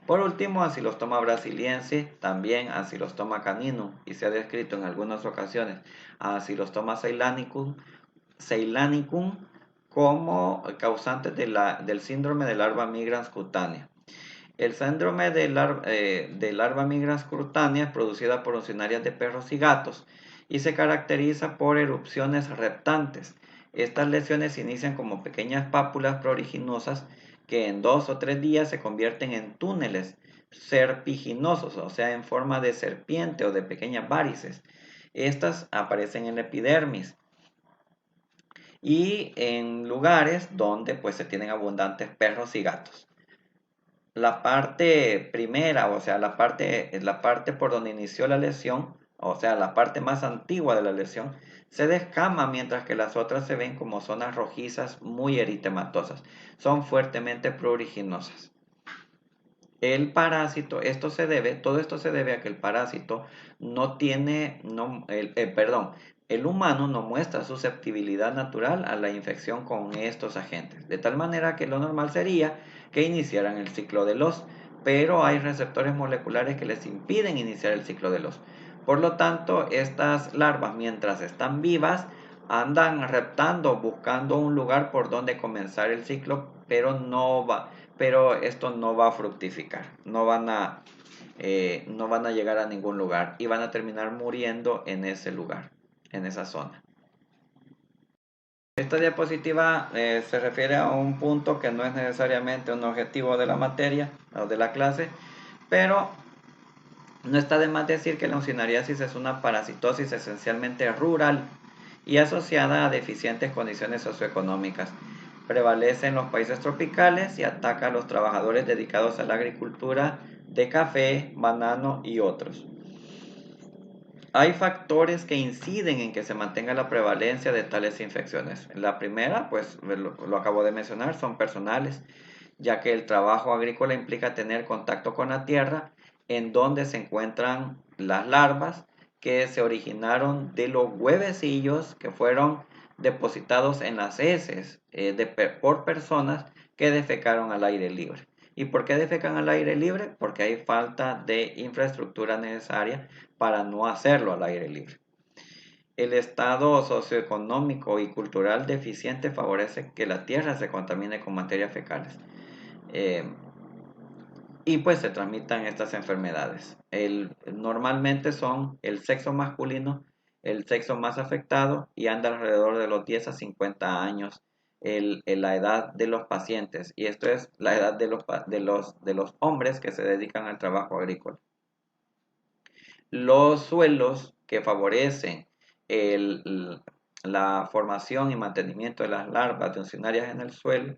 Por último, Ancylostoma brasiliensis, también Ancylostoma caninum, y se ha descrito en algunas ocasiones a Ancylostoma ceylanicum como causante del síndrome de larva migrans cutánea. El síndrome de larva migrans cutánea es producida por uncinarias de perros y gatos y se caracteriza por erupciones reptantes. Estas lesiones inician como pequeñas pápulas pruriginosas que en 2 o 3 días se convierten en túneles serpiginosos, o sea, en forma de serpiente o de pequeñas varices. Estas aparecen en la epidermis y en lugares donde pues se tienen abundantes perros y gatos. La parte primera, o sea, la parte por donde inició la lesión, o sea, la parte más antigua de la lesión, se descama mientras que las otras se ven como zonas rojizas muy eritematosas. Son fuertemente pruriginosas. El parásito, todo esto se debe a que el parásito no tiene, no, el humano no muestra susceptibilidad natural a la infección con estos agentes, de tal manera que lo normal sería que iniciaran el ciclo de Los, pero hay receptores moleculares que les impiden iniciar el ciclo de Los. Por lo tanto, estas larvas, mientras están vivas, andan reptando, buscando un lugar por donde comenzar el ciclo, pero esto no va a fructificar, no van a no van a llegar a ningún lugar y van a terminar muriendo en ese lugar, en esa zona. Esta diapositiva se refiere a un punto que no es necesariamente un objetivo de la materia o de la clase, pero no está de más decir que la uncinariasis es una parasitosis esencialmente rural y asociada a deficientes condiciones socioeconómicas. Prevalece en los países tropicales y ataca a los trabajadores dedicados a la agricultura de café, banano y otros. Hay factores que inciden en que se mantenga la prevalencia de tales infecciones. La primera, pues lo acabo de mencionar, son personales, ya que el trabajo agrícola implica tener contacto con la tierra en donde se encuentran las larvas que se originaron de los huevecillos que fueron depositados en las heces por personas que defecaron al aire libre. ¿Y por qué defecan al aire libre? Porque hay falta de infraestructura necesaria para no hacerlo al aire libre. El estado socioeconómico y cultural deficiente favorece que la tierra se contamine con materias fecales. Y pues se transmitan estas enfermedades. Normalmente son el sexo masculino el sexo más afectado y anda alrededor de los 10 a 50 años la edad de los pacientes. Y esto es la edad de los hombres que se dedican al trabajo agrícola. Los suelos que favorecen la formación y mantenimiento de las larvas de uncinarias en el suelo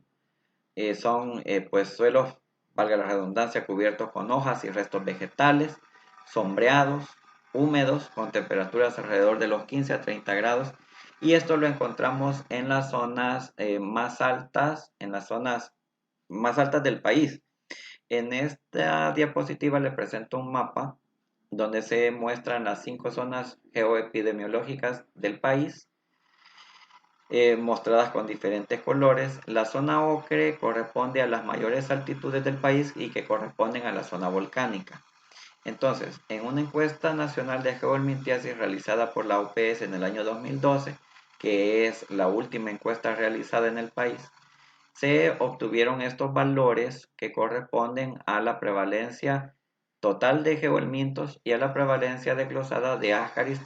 son pues suelos, valga la redundancia, cubiertos con hojas y restos vegetales, sombreados, húmedos, con temperaturas alrededor de los 15 a 30 grados. Y esto lo encontramos en las zonas más altas, del país. En esta diapositiva le presento un mapa donde se muestran las 5 zonas geoepidemiológicas del país, mostradas con diferentes colores. La zona ocre corresponde a las mayores altitudes del país y que corresponden a la zona volcánica. Entonces, en una encuesta nacional de geohelmintiasis realizada por la UPS en el año 2012, que es la última encuesta realizada en el país, se obtuvieron estos valores que corresponden a la prevalencia total de geohelmintos y a la prevalencia desglosada de ascaris,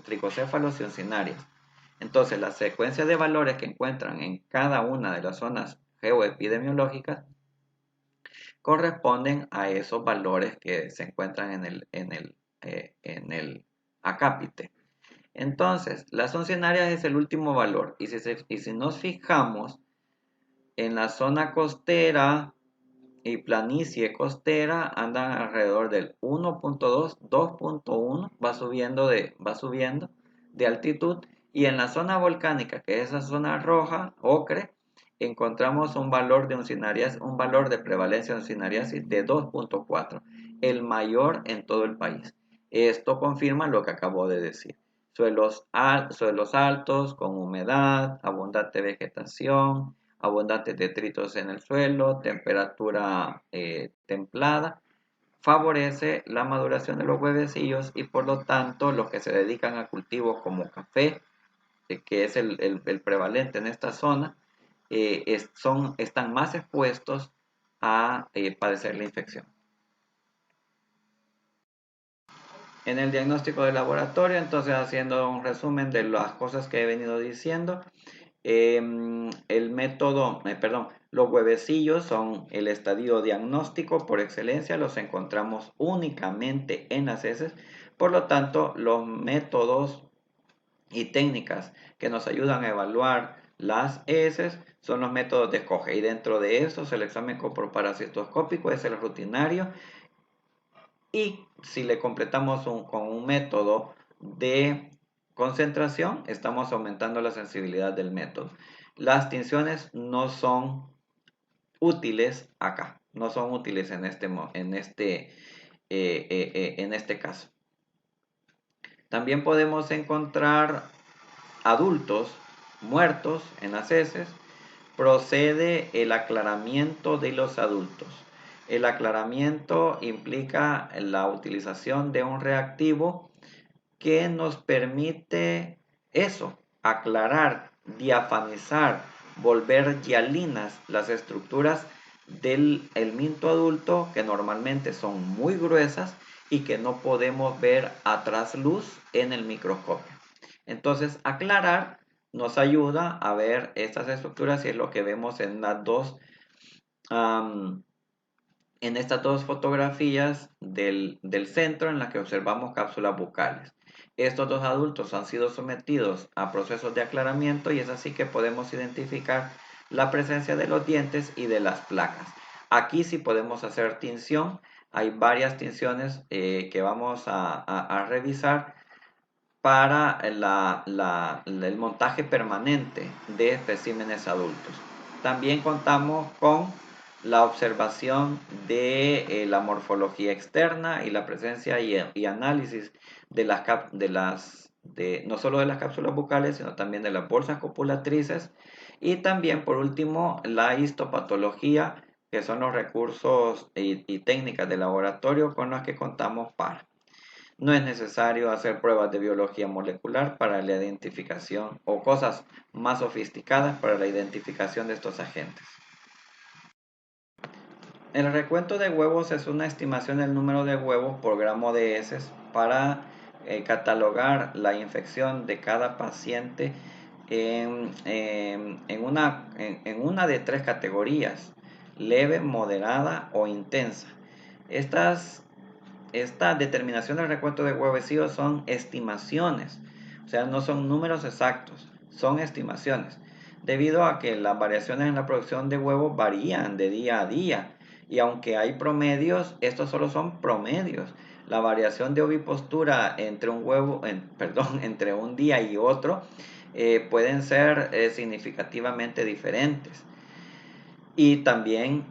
tricocéfalos y uncinarias. Entonces, la secuencia de valores que encuentran en cada una de las zonas geoepidemiológicas corresponden a esos valores que se encuentran en el acápite. Entonces, las uncinarias es el último valor. Y si nos fijamos en la zona costera y planicie costera, andan alrededor del 1.2, 2.1, va subiendo de altitud. Y en la zona volcánica, que es esa zona roja, ocre, encontramos un valor un valor de prevalencia de uncinariasis de 2.4, el mayor en todo el país. Esto confirma lo que acabo de decir. Suelos altos, con humedad, abundante vegetación, abundantes detritos en el suelo, temperatura templada, favorece la maduración de los huevecillos y por lo tanto los que se dedican a cultivos como café, que es el prevalente en esta zona, están más expuestos a padecer la infección. En el diagnóstico de laboratorio, entonces haciendo un resumen de las cosas que he venido diciendo, los huevecillos son el estadio diagnóstico por excelencia, los encontramos únicamente en las heces, por lo tanto los métodos y técnicas que nos ayudan a evaluar las heces son los métodos de Koch, y dentro de estos el examen coproparasitoscópico es el rutinario, y si le completamos con un método de concentración, estamos aumentando la sensibilidad del método. Las tinciones no son útiles acá, no son útiles en este caso. También podemos encontrar adultos muertos en las heces. Procede el aclaramiento de los adultos. El aclaramiento implica la utilización de un reactivo que nos permite aclarar, diafanizar, volver hialinas las estructuras del el minto adulto, que normalmente son muy gruesas y que no podemos ver a trasluz en el microscopio. Entonces, aclarar nos ayuda a ver estas estructuras y es lo que vemos en las dos en estas dos fotografías del centro en las que observamos cápsulas bucales. Estos dos adultos han sido sometidos a procesos de aclaramiento y es así que podemos identificar la presencia de los dientes y de las placas. Aquí sí podemos hacer tinción. Hay varias tinciones que vamos a revisar para el montaje permanente de especímenes adultos. También contamos con la observación de la morfología externa y la presencia y análisis no solo de las cápsulas bucales, sino también de las bolsas copulatrices y también, por último, la histopatología, que son los recursos y técnicas de laboratorio con las que contamos para. No es necesario hacer pruebas de biología molecular para la identificación o cosas más sofisticadas para la identificación de estos agentes. El recuento de huevos es una estimación del número de huevos por gramo de heces para catalogar la infección de cada paciente en una de tres categorías: leve, moderada o intensa. Esta determinación del recuento de huevecillos son estimaciones, o sea, no son números exactos, son estimaciones, debido a que las variaciones en la producción de huevos varían de día a día, y aunque hay promedios, estos solo son promedios. La variación de ovipostura entre entre un día y otro pueden ser significativamente diferentes. Y también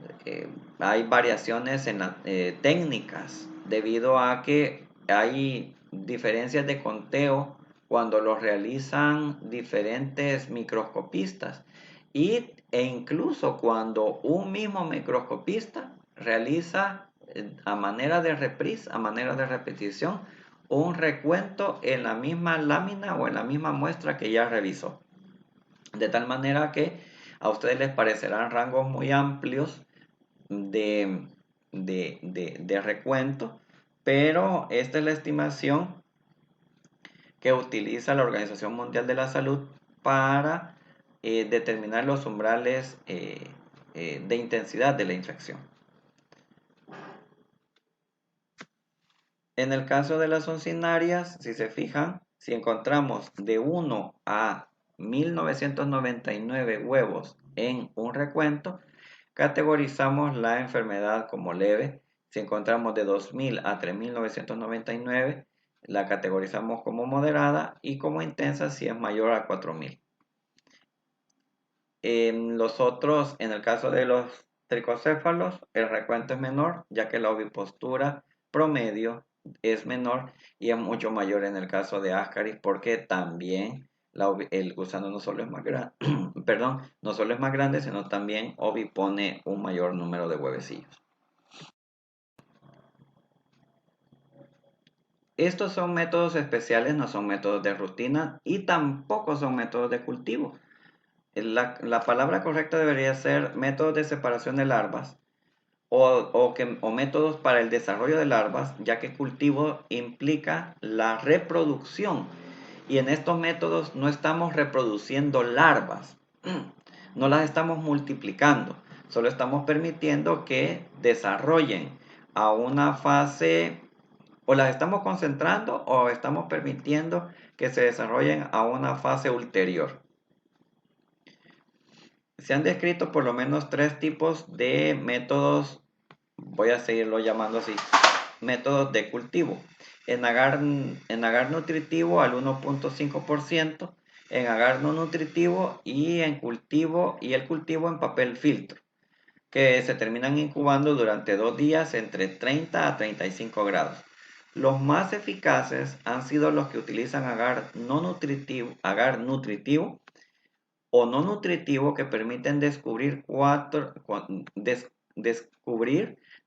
hay variaciones en las técnicas debido a que hay diferencias de conteo cuando los realizan diferentes microscopistas e incluso cuando un mismo microscopista realiza a manera de repetición, un recuento en la misma lámina o en la misma muestra que ya revisó. De tal manera que a ustedes les parecerán rangos muy amplios de recuento, pero esta es la estimación que utiliza la Organización Mundial de la Salud para determinar los umbrales de intensidad de la infección. En el caso de las oncinarias, si se fijan, si encontramos de 1 a 1999 huevos en un recuento, categorizamos la enfermedad como leve. Si encontramos de 2000 a 3999, la categorizamos como moderada, y como intensa si es mayor a 4000. En el caso de los tricocéfalos, el recuento es menor, ya que la ovipostura promedio es menor, y es mucho mayor en el caso de Ascaris, porque también el gusano no solo es más grande, perdón, no solo es más grande, sino también ovipone un mayor número de huevecillos. Estos son métodos especiales, no son métodos de rutina y tampoco son métodos de cultivo. La palabra correcta debería ser métodos de separación de larvas o métodos para el desarrollo de larvas, ya que cultivo implica la reproducción. Y en estos métodos no estamos reproduciendo larvas, no las estamos multiplicando, solo estamos permitiendo que desarrollen a una fase, o las estamos concentrando o estamos permitiendo que se desarrollen a una fase ulterior. Se han descrito por lo menos tres tipos de métodos, voy a seguirlo llamando así, métodos de cultivo. En agar nutritivo al 1.5%, en agar no nutritivo y el cultivo en papel filtro, que se terminan incubando durante 2 días entre 30 a 35 grados. Los más eficaces han sido los que utilizan agar nutritivo o no nutritivo, que permiten descubrir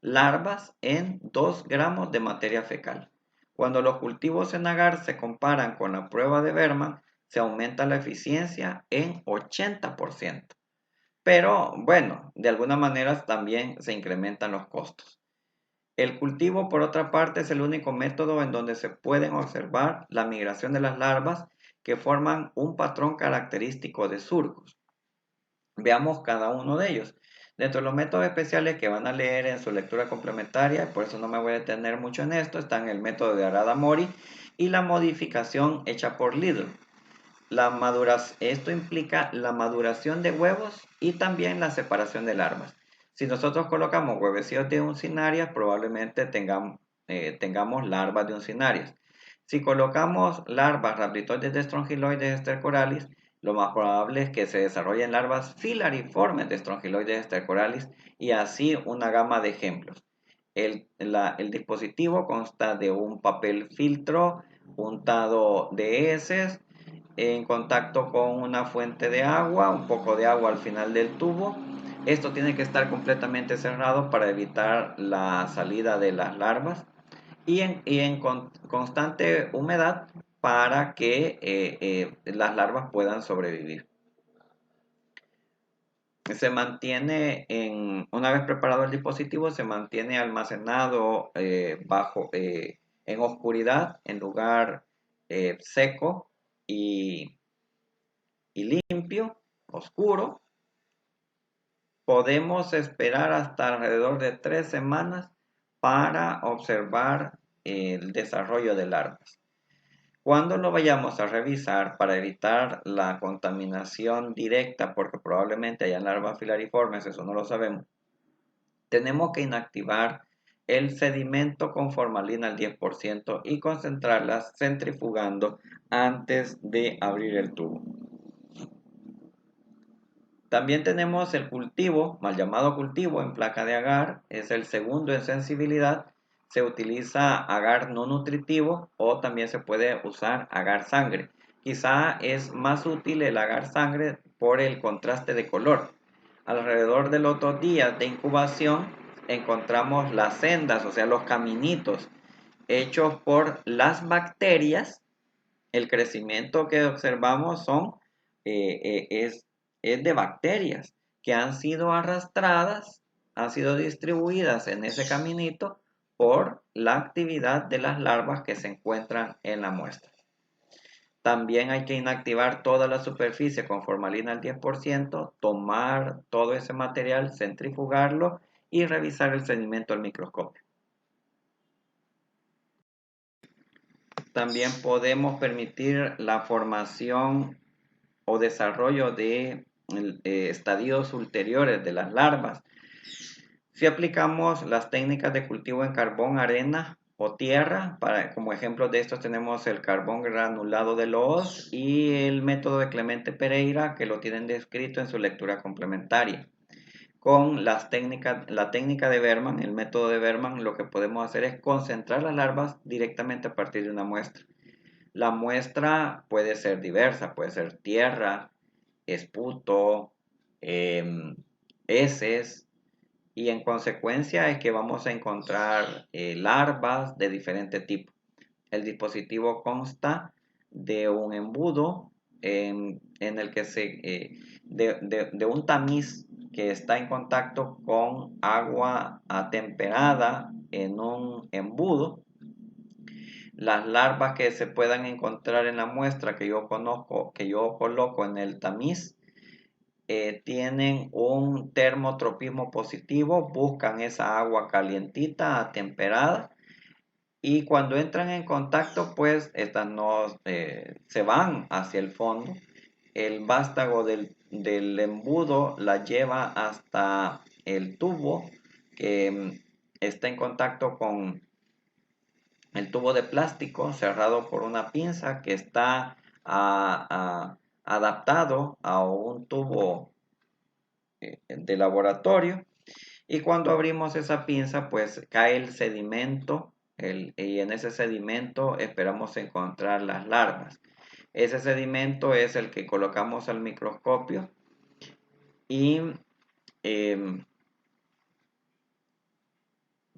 larvas en 2 gramos de materia fecal. Cuando los cultivos en agar se comparan con la prueba de Berman, se aumenta la eficiencia en 80%. pero bueno, de alguna manera también se incrementan los costos. El cultivo, por otra parte, es el único método en donde se pueden observar la migración de las larvas que forman un patrón característico de surcos. Veamos cada uno de ellos. Dentro de los métodos especiales que van a leer en su lectura complementaria, por eso no me voy a detener mucho en esto, están el método de Arada-Mori y la modificación hecha por Lidl. Esto implica la maduración de huevos y también la separación de larvas. Si nosotros colocamos huevecillos de uncinarias, probablemente tengamos larvas de uncinarias. Si colocamos larvas rablitoides de Strongyloides stercoralis, lo más probable es que se desarrollen larvas filariformes de Strongyloides stercoralis y así una gama de ejemplos. El dispositivo consta de un papel filtro untado de heces en contacto con una fuente de agua, un poco de agua al final del tubo. Esto tiene que estar completamente cerrado para evitar la salida de las larvas y en constante humedad para que las larvas puedan sobrevivir. Una vez preparado el dispositivo, se mantiene almacenado en oscuridad, en lugar seco y limpio, oscuro. Podemos esperar hasta alrededor de 3 semanas para observar el desarrollo de larvas. Cuando lo vayamos a revisar para evitar la contaminación directa, porque probablemente haya larvas filariformes, eso no lo sabemos, tenemos que inactivar el sedimento con formalina al 10% y concentrarlas centrifugando antes de abrir el tubo. También tenemos el cultivo, mal llamado cultivo en placa de agar, es el segundo en sensibilidad. Se utiliza agar no nutritivo o también se puede usar agar sangre. Quizá es más útil el agar sangre por el contraste de color. Alrededor de los 2 días de incubación encontramos las sendas, o sea, los caminitos hechos por las bacterias. El crecimiento que observamos es de bacterias que han sido arrastradas, han sido distribuidas en ese caminito por la actividad de las larvas que se encuentran en la muestra. También hay que inactivar toda la superficie con formalina al 10%, tomar todo ese material, centrifugarlo y revisar el sedimento al microscopio. También podemos permitir la formación o desarrollo de estadios ulteriores de las larvas. Si aplicamos las técnicas de cultivo en carbón, arena o tierra, como ejemplos de estos tenemos el carbón granulado de Loos y el método de Clemente Pereira, que lo tienen descrito en su lectura complementaria. Con la técnica de Berman, el método de Berman, lo que podemos hacer es concentrar las larvas directamente a partir de una muestra. La muestra puede ser diversa, puede ser tierra, esputo, heces, y en consecuencia es que vamos a encontrar larvas de diferente tipo. El dispositivo consta de un embudo en el que de un tamiz que está en contacto con agua atemperada en un embudo. Las larvas que se puedan encontrar en la muestra que yo coloco en el tamiz, tienen un termotropismo positivo, buscan esa agua calientita, atemperada, y cuando entran en contacto, pues estas se van hacia el fondo. El vástago del embudo la lleva hasta el tubo que está en contacto con el tubo de plástico cerrado por una pinza que está adaptado a un tubo de laboratorio, y cuando abrimos esa pinza pues cae el sedimento y en ese sedimento esperamos encontrar las larvas. Ese sedimento es el que colocamos al microscopio y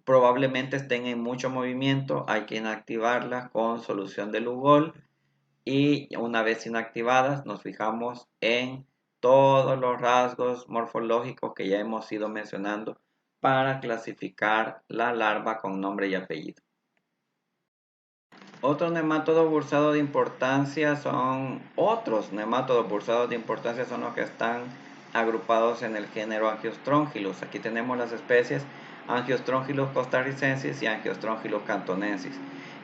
probablemente estén en mucho movimiento. Hay que inactivarlas con solución de Lugol y una vez inactivadas nos fijamos en todos los rasgos morfológicos que ya hemos ido mencionando para clasificar la larva con nombre y apellido. Otros nemátodos bursados de importancia son los que están agrupados en el género Angiostronchylus. Aquí tenemos las especies Angiostronchylus costarricensis y Angiostronchylus cantonensis.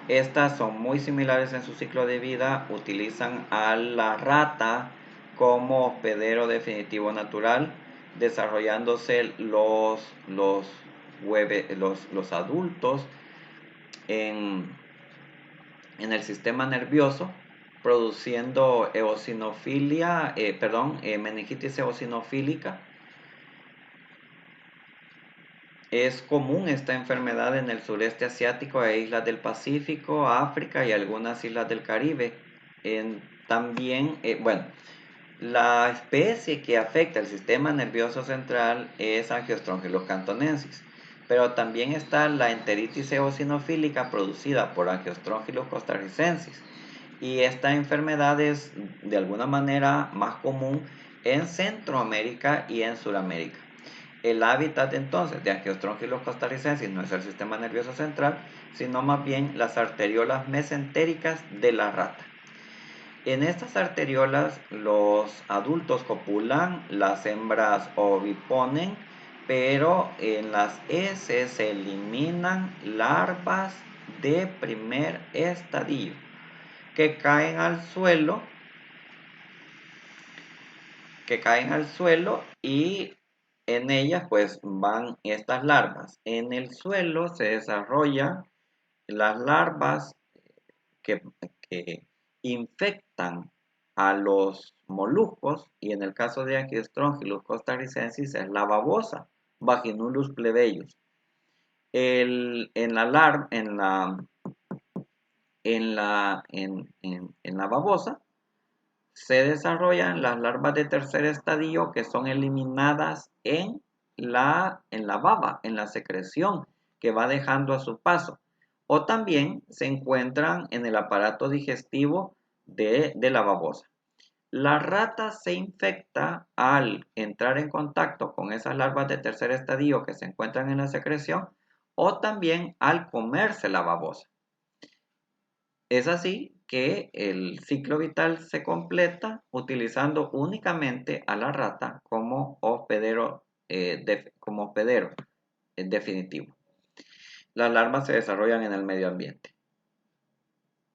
Estas son muy similares en su ciclo de vida, utilizan a la rata como hospedero definitivo natural, desarrollándose los adultos en el sistema nervioso, produciendo meningitis eosinofílica. Es común esta enfermedad en el sureste asiático e islas del Pacífico, África y algunas islas del Caribe. La especie que afecta el sistema nervioso central es Angiostronchylus cantonensis, pero también está la enteritis eosinofílica producida por Angiostronchylus costarricensis, y esta enfermedad es de alguna manera más común en Centroamérica y en Sudamérica. El hábitat entonces de Angiostronchylus costarricensis no es el sistema nervioso central, sino más bien las arteriolas mesentéricas de la rata. En estas arteriolas los adultos copulan, las hembras oviponen, pero en las heces se eliminan larvas de primer estadio que caen al suelo y en ellas pues van estas larvas. En el suelo se desarrollan las larvas que infectan a los moluscos, y en el caso de Angiostronchylus costarricensis es la babosa, Vaginulus plebeius. En la babosa se desarrollan las larvas de tercer estadio, que son eliminadas en la baba, en la secreción que va dejando a su paso, o también se encuentran en el aparato digestivo de la babosa. La rata se infecta al entrar en contacto con esas larvas de tercer estadio que se encuentran en la secreción, o también al comerse la babosa. Es así que el ciclo vital se completa utilizando únicamente a la rata como hospedero definitivo. Las larvas se desarrollan en el medio ambiente.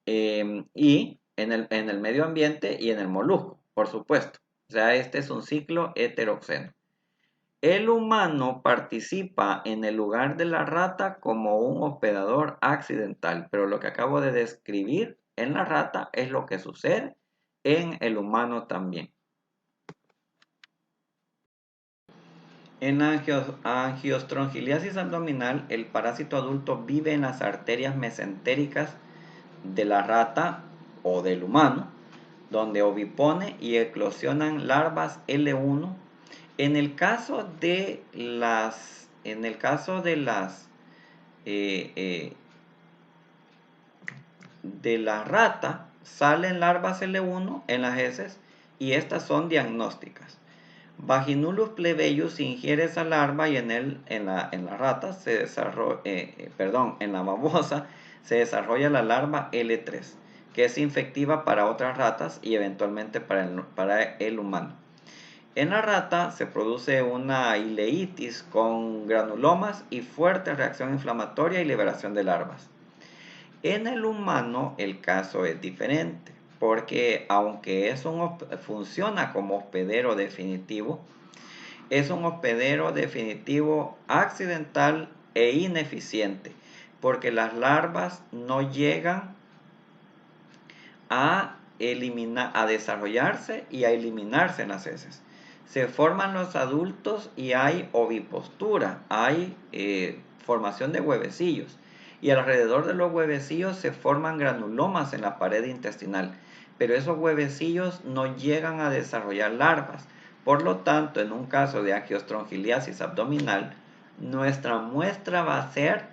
Y en el medio ambiente y en el molusco, por supuesto. O sea, este es un ciclo heteroxeno. El humano participa en el lugar de la rata como un hospedador accidental, pero lo que acabo de describir en la rata es lo que sucede en el humano también. En la angiostrongiliasis abdominal, el parásito adulto vive en las arterias mesentéricas de la rata o del humano, donde ovipone y eclosionan larvas L1. En el caso de la rata, salen larvas L1 en las heces, y estas son diagnósticas. Vaginulus plebeius ingiere esa larva y en la rata en la babosa se desarrolla la larva L3, que es infectiva para otras ratas y eventualmente para el humano. En la rata se produce una ileitis con granulomas y fuerte reacción inflamatoria y liberación de larvas. En el humano el caso es diferente, porque aunque funciona como hospedero definitivo, es un hospedero definitivo accidental e ineficiente, porque las larvas no llegan a desarrollarse y a eliminarse en las heces. Se forman los adultos y hay ovipostura, hay formación de huevecillos, y alrededor de los huevecillos se forman granulomas en la pared intestinal, pero esos huevecillos no llegan a desarrollar larvas. Por lo tanto, en un caso de angiostrongiliasis abdominal, nuestra muestra va a ser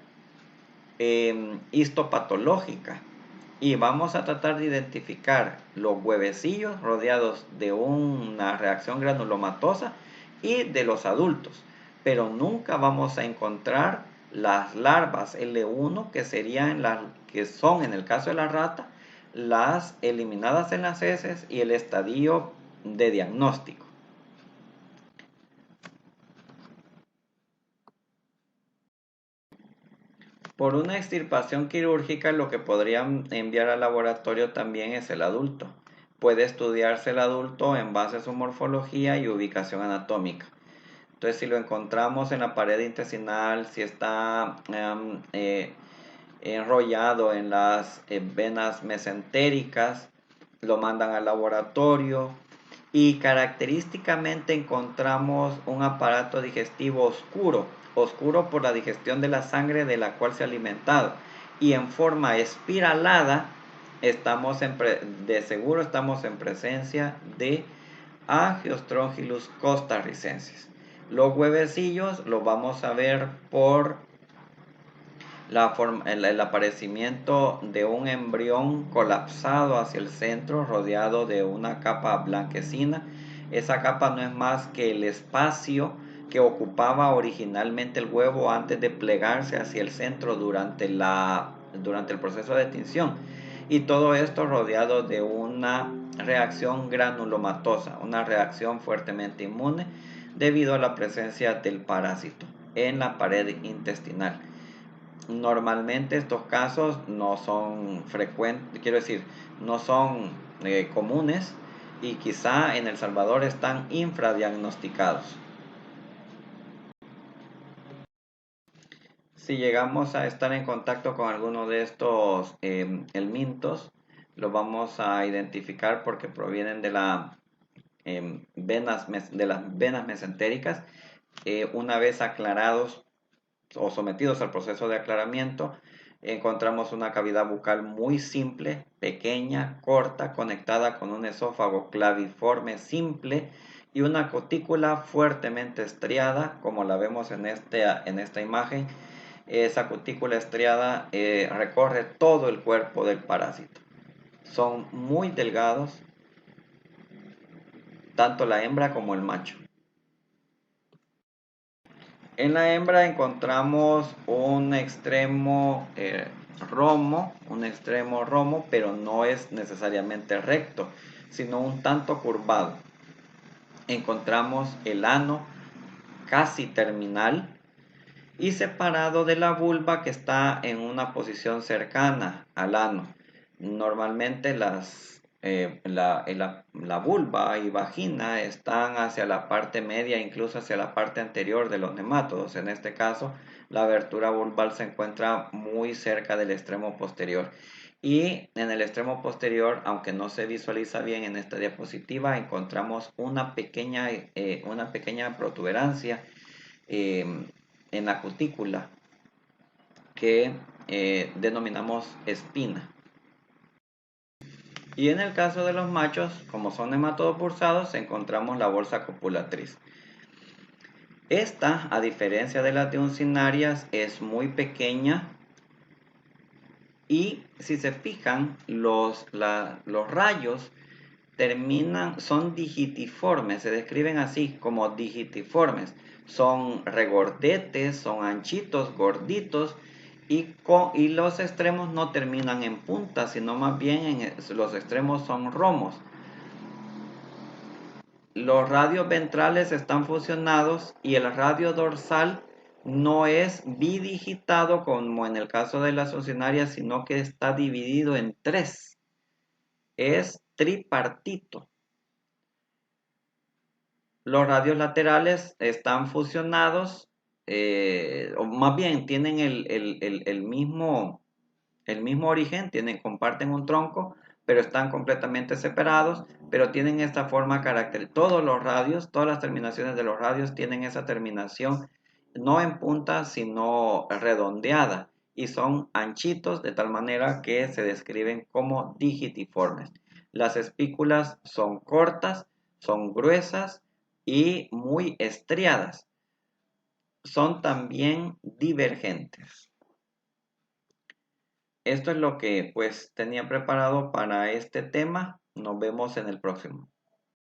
histopatológica, Y vamos a tratar de identificar los huevecillos rodeados de una reacción granulomatosa y de los adultos. Pero nunca vamos a encontrar las larvas L1 que serían las que son en el caso de la rata las eliminadas en las heces y el estadio de diagnóstico. Por una extirpación quirúrgica, lo que podrían enviar al laboratorio también es el adulto. Puede estudiarse el adulto en base a su morfología y ubicación anatómica. Entonces, si lo encontramos en la pared intestinal, si está enrollado en las venas mesentéricas, lo mandan al laboratorio y característicamente encontramos un aparato digestivo oscuro, oscuro por la digestión de la sangre de la cual se ha alimentado y en forma espiralada de seguro estamos en presencia de Angiostrongylus costarricensis. Los huevecillos los vamos a ver por el aparecimiento de un embrión colapsado hacia el centro, rodeado de una capa blanquecina. Esa capa no es más que el espacio que ocupaba originalmente el huevo antes de plegarse hacia el centro durante el proceso de tinción. Y todo esto rodeado de una reacción granulomatosa, una reacción fuertemente inmune debido a la presencia del parásito en la pared intestinal. Normalmente estos casos no son frecuentes, quiero decir, no son comunes y quizá en El Salvador están infradiagnosticados. Si llegamos a estar en contacto con alguno de estos helmintos, los vamos a identificar porque provienen de las venas mesentéricas. Una vez aclarados o sometidos al proceso de aclaramiento, encontramos una cavidad bucal muy simple, pequeña, corta, conectada con un esófago claviforme simple y una cutícula fuertemente estriada, como la vemos en esta imagen. Esa cutícula estriada recorre todo el cuerpo del parásito. Son muy delgados, tanto la hembra como el macho. En la hembra encontramos un extremo romo, pero no es necesariamente recto, sino un tanto curvado. Encontramos el ano casi terminal y separado de la vulva que está en una posición cercana al ano. Normalmente la vulva y vagina están hacia la parte media, incluso hacia la parte anterior de los nemátodos. En este caso, la abertura vulval se encuentra muy cerca del extremo posterior. Y en el extremo posterior, aunque no se visualiza bien en esta diapositiva, encontramos una pequeña protuberancia en la cutícula que denominamos espina. Y en el caso de los machos, como son nematodos bursados, encontramos la bolsa copulatriz. Esta, a diferencia de las de uncinarias, es muy pequeña y si se fijan, los rayos son digitiformes, se describen así como digitiformes. Son regordetes, son anchitos, gorditos y los extremos no terminan en punta, sino más bien los extremos son romos. Los radios ventrales están fusionados y el radio dorsal no es bidigitado como en el caso de las uncinarias, sino que está dividido en tres. Es tripartito. Los radios laterales están fusionados, o más bien tienen el mismo origen, comparten un tronco, pero están completamente separados, pero tienen esta forma característica. Todos los radios, todas las terminaciones de los radios tienen esa terminación, no en punta, sino redondeada, y son anchitos de tal manera que se describen como digitiformes. Las espículas son cortas, son gruesas y muy estriadas. Son también divergentes. esto es lo que pues tenía preparado para este tema. Nos vemos en el próximo.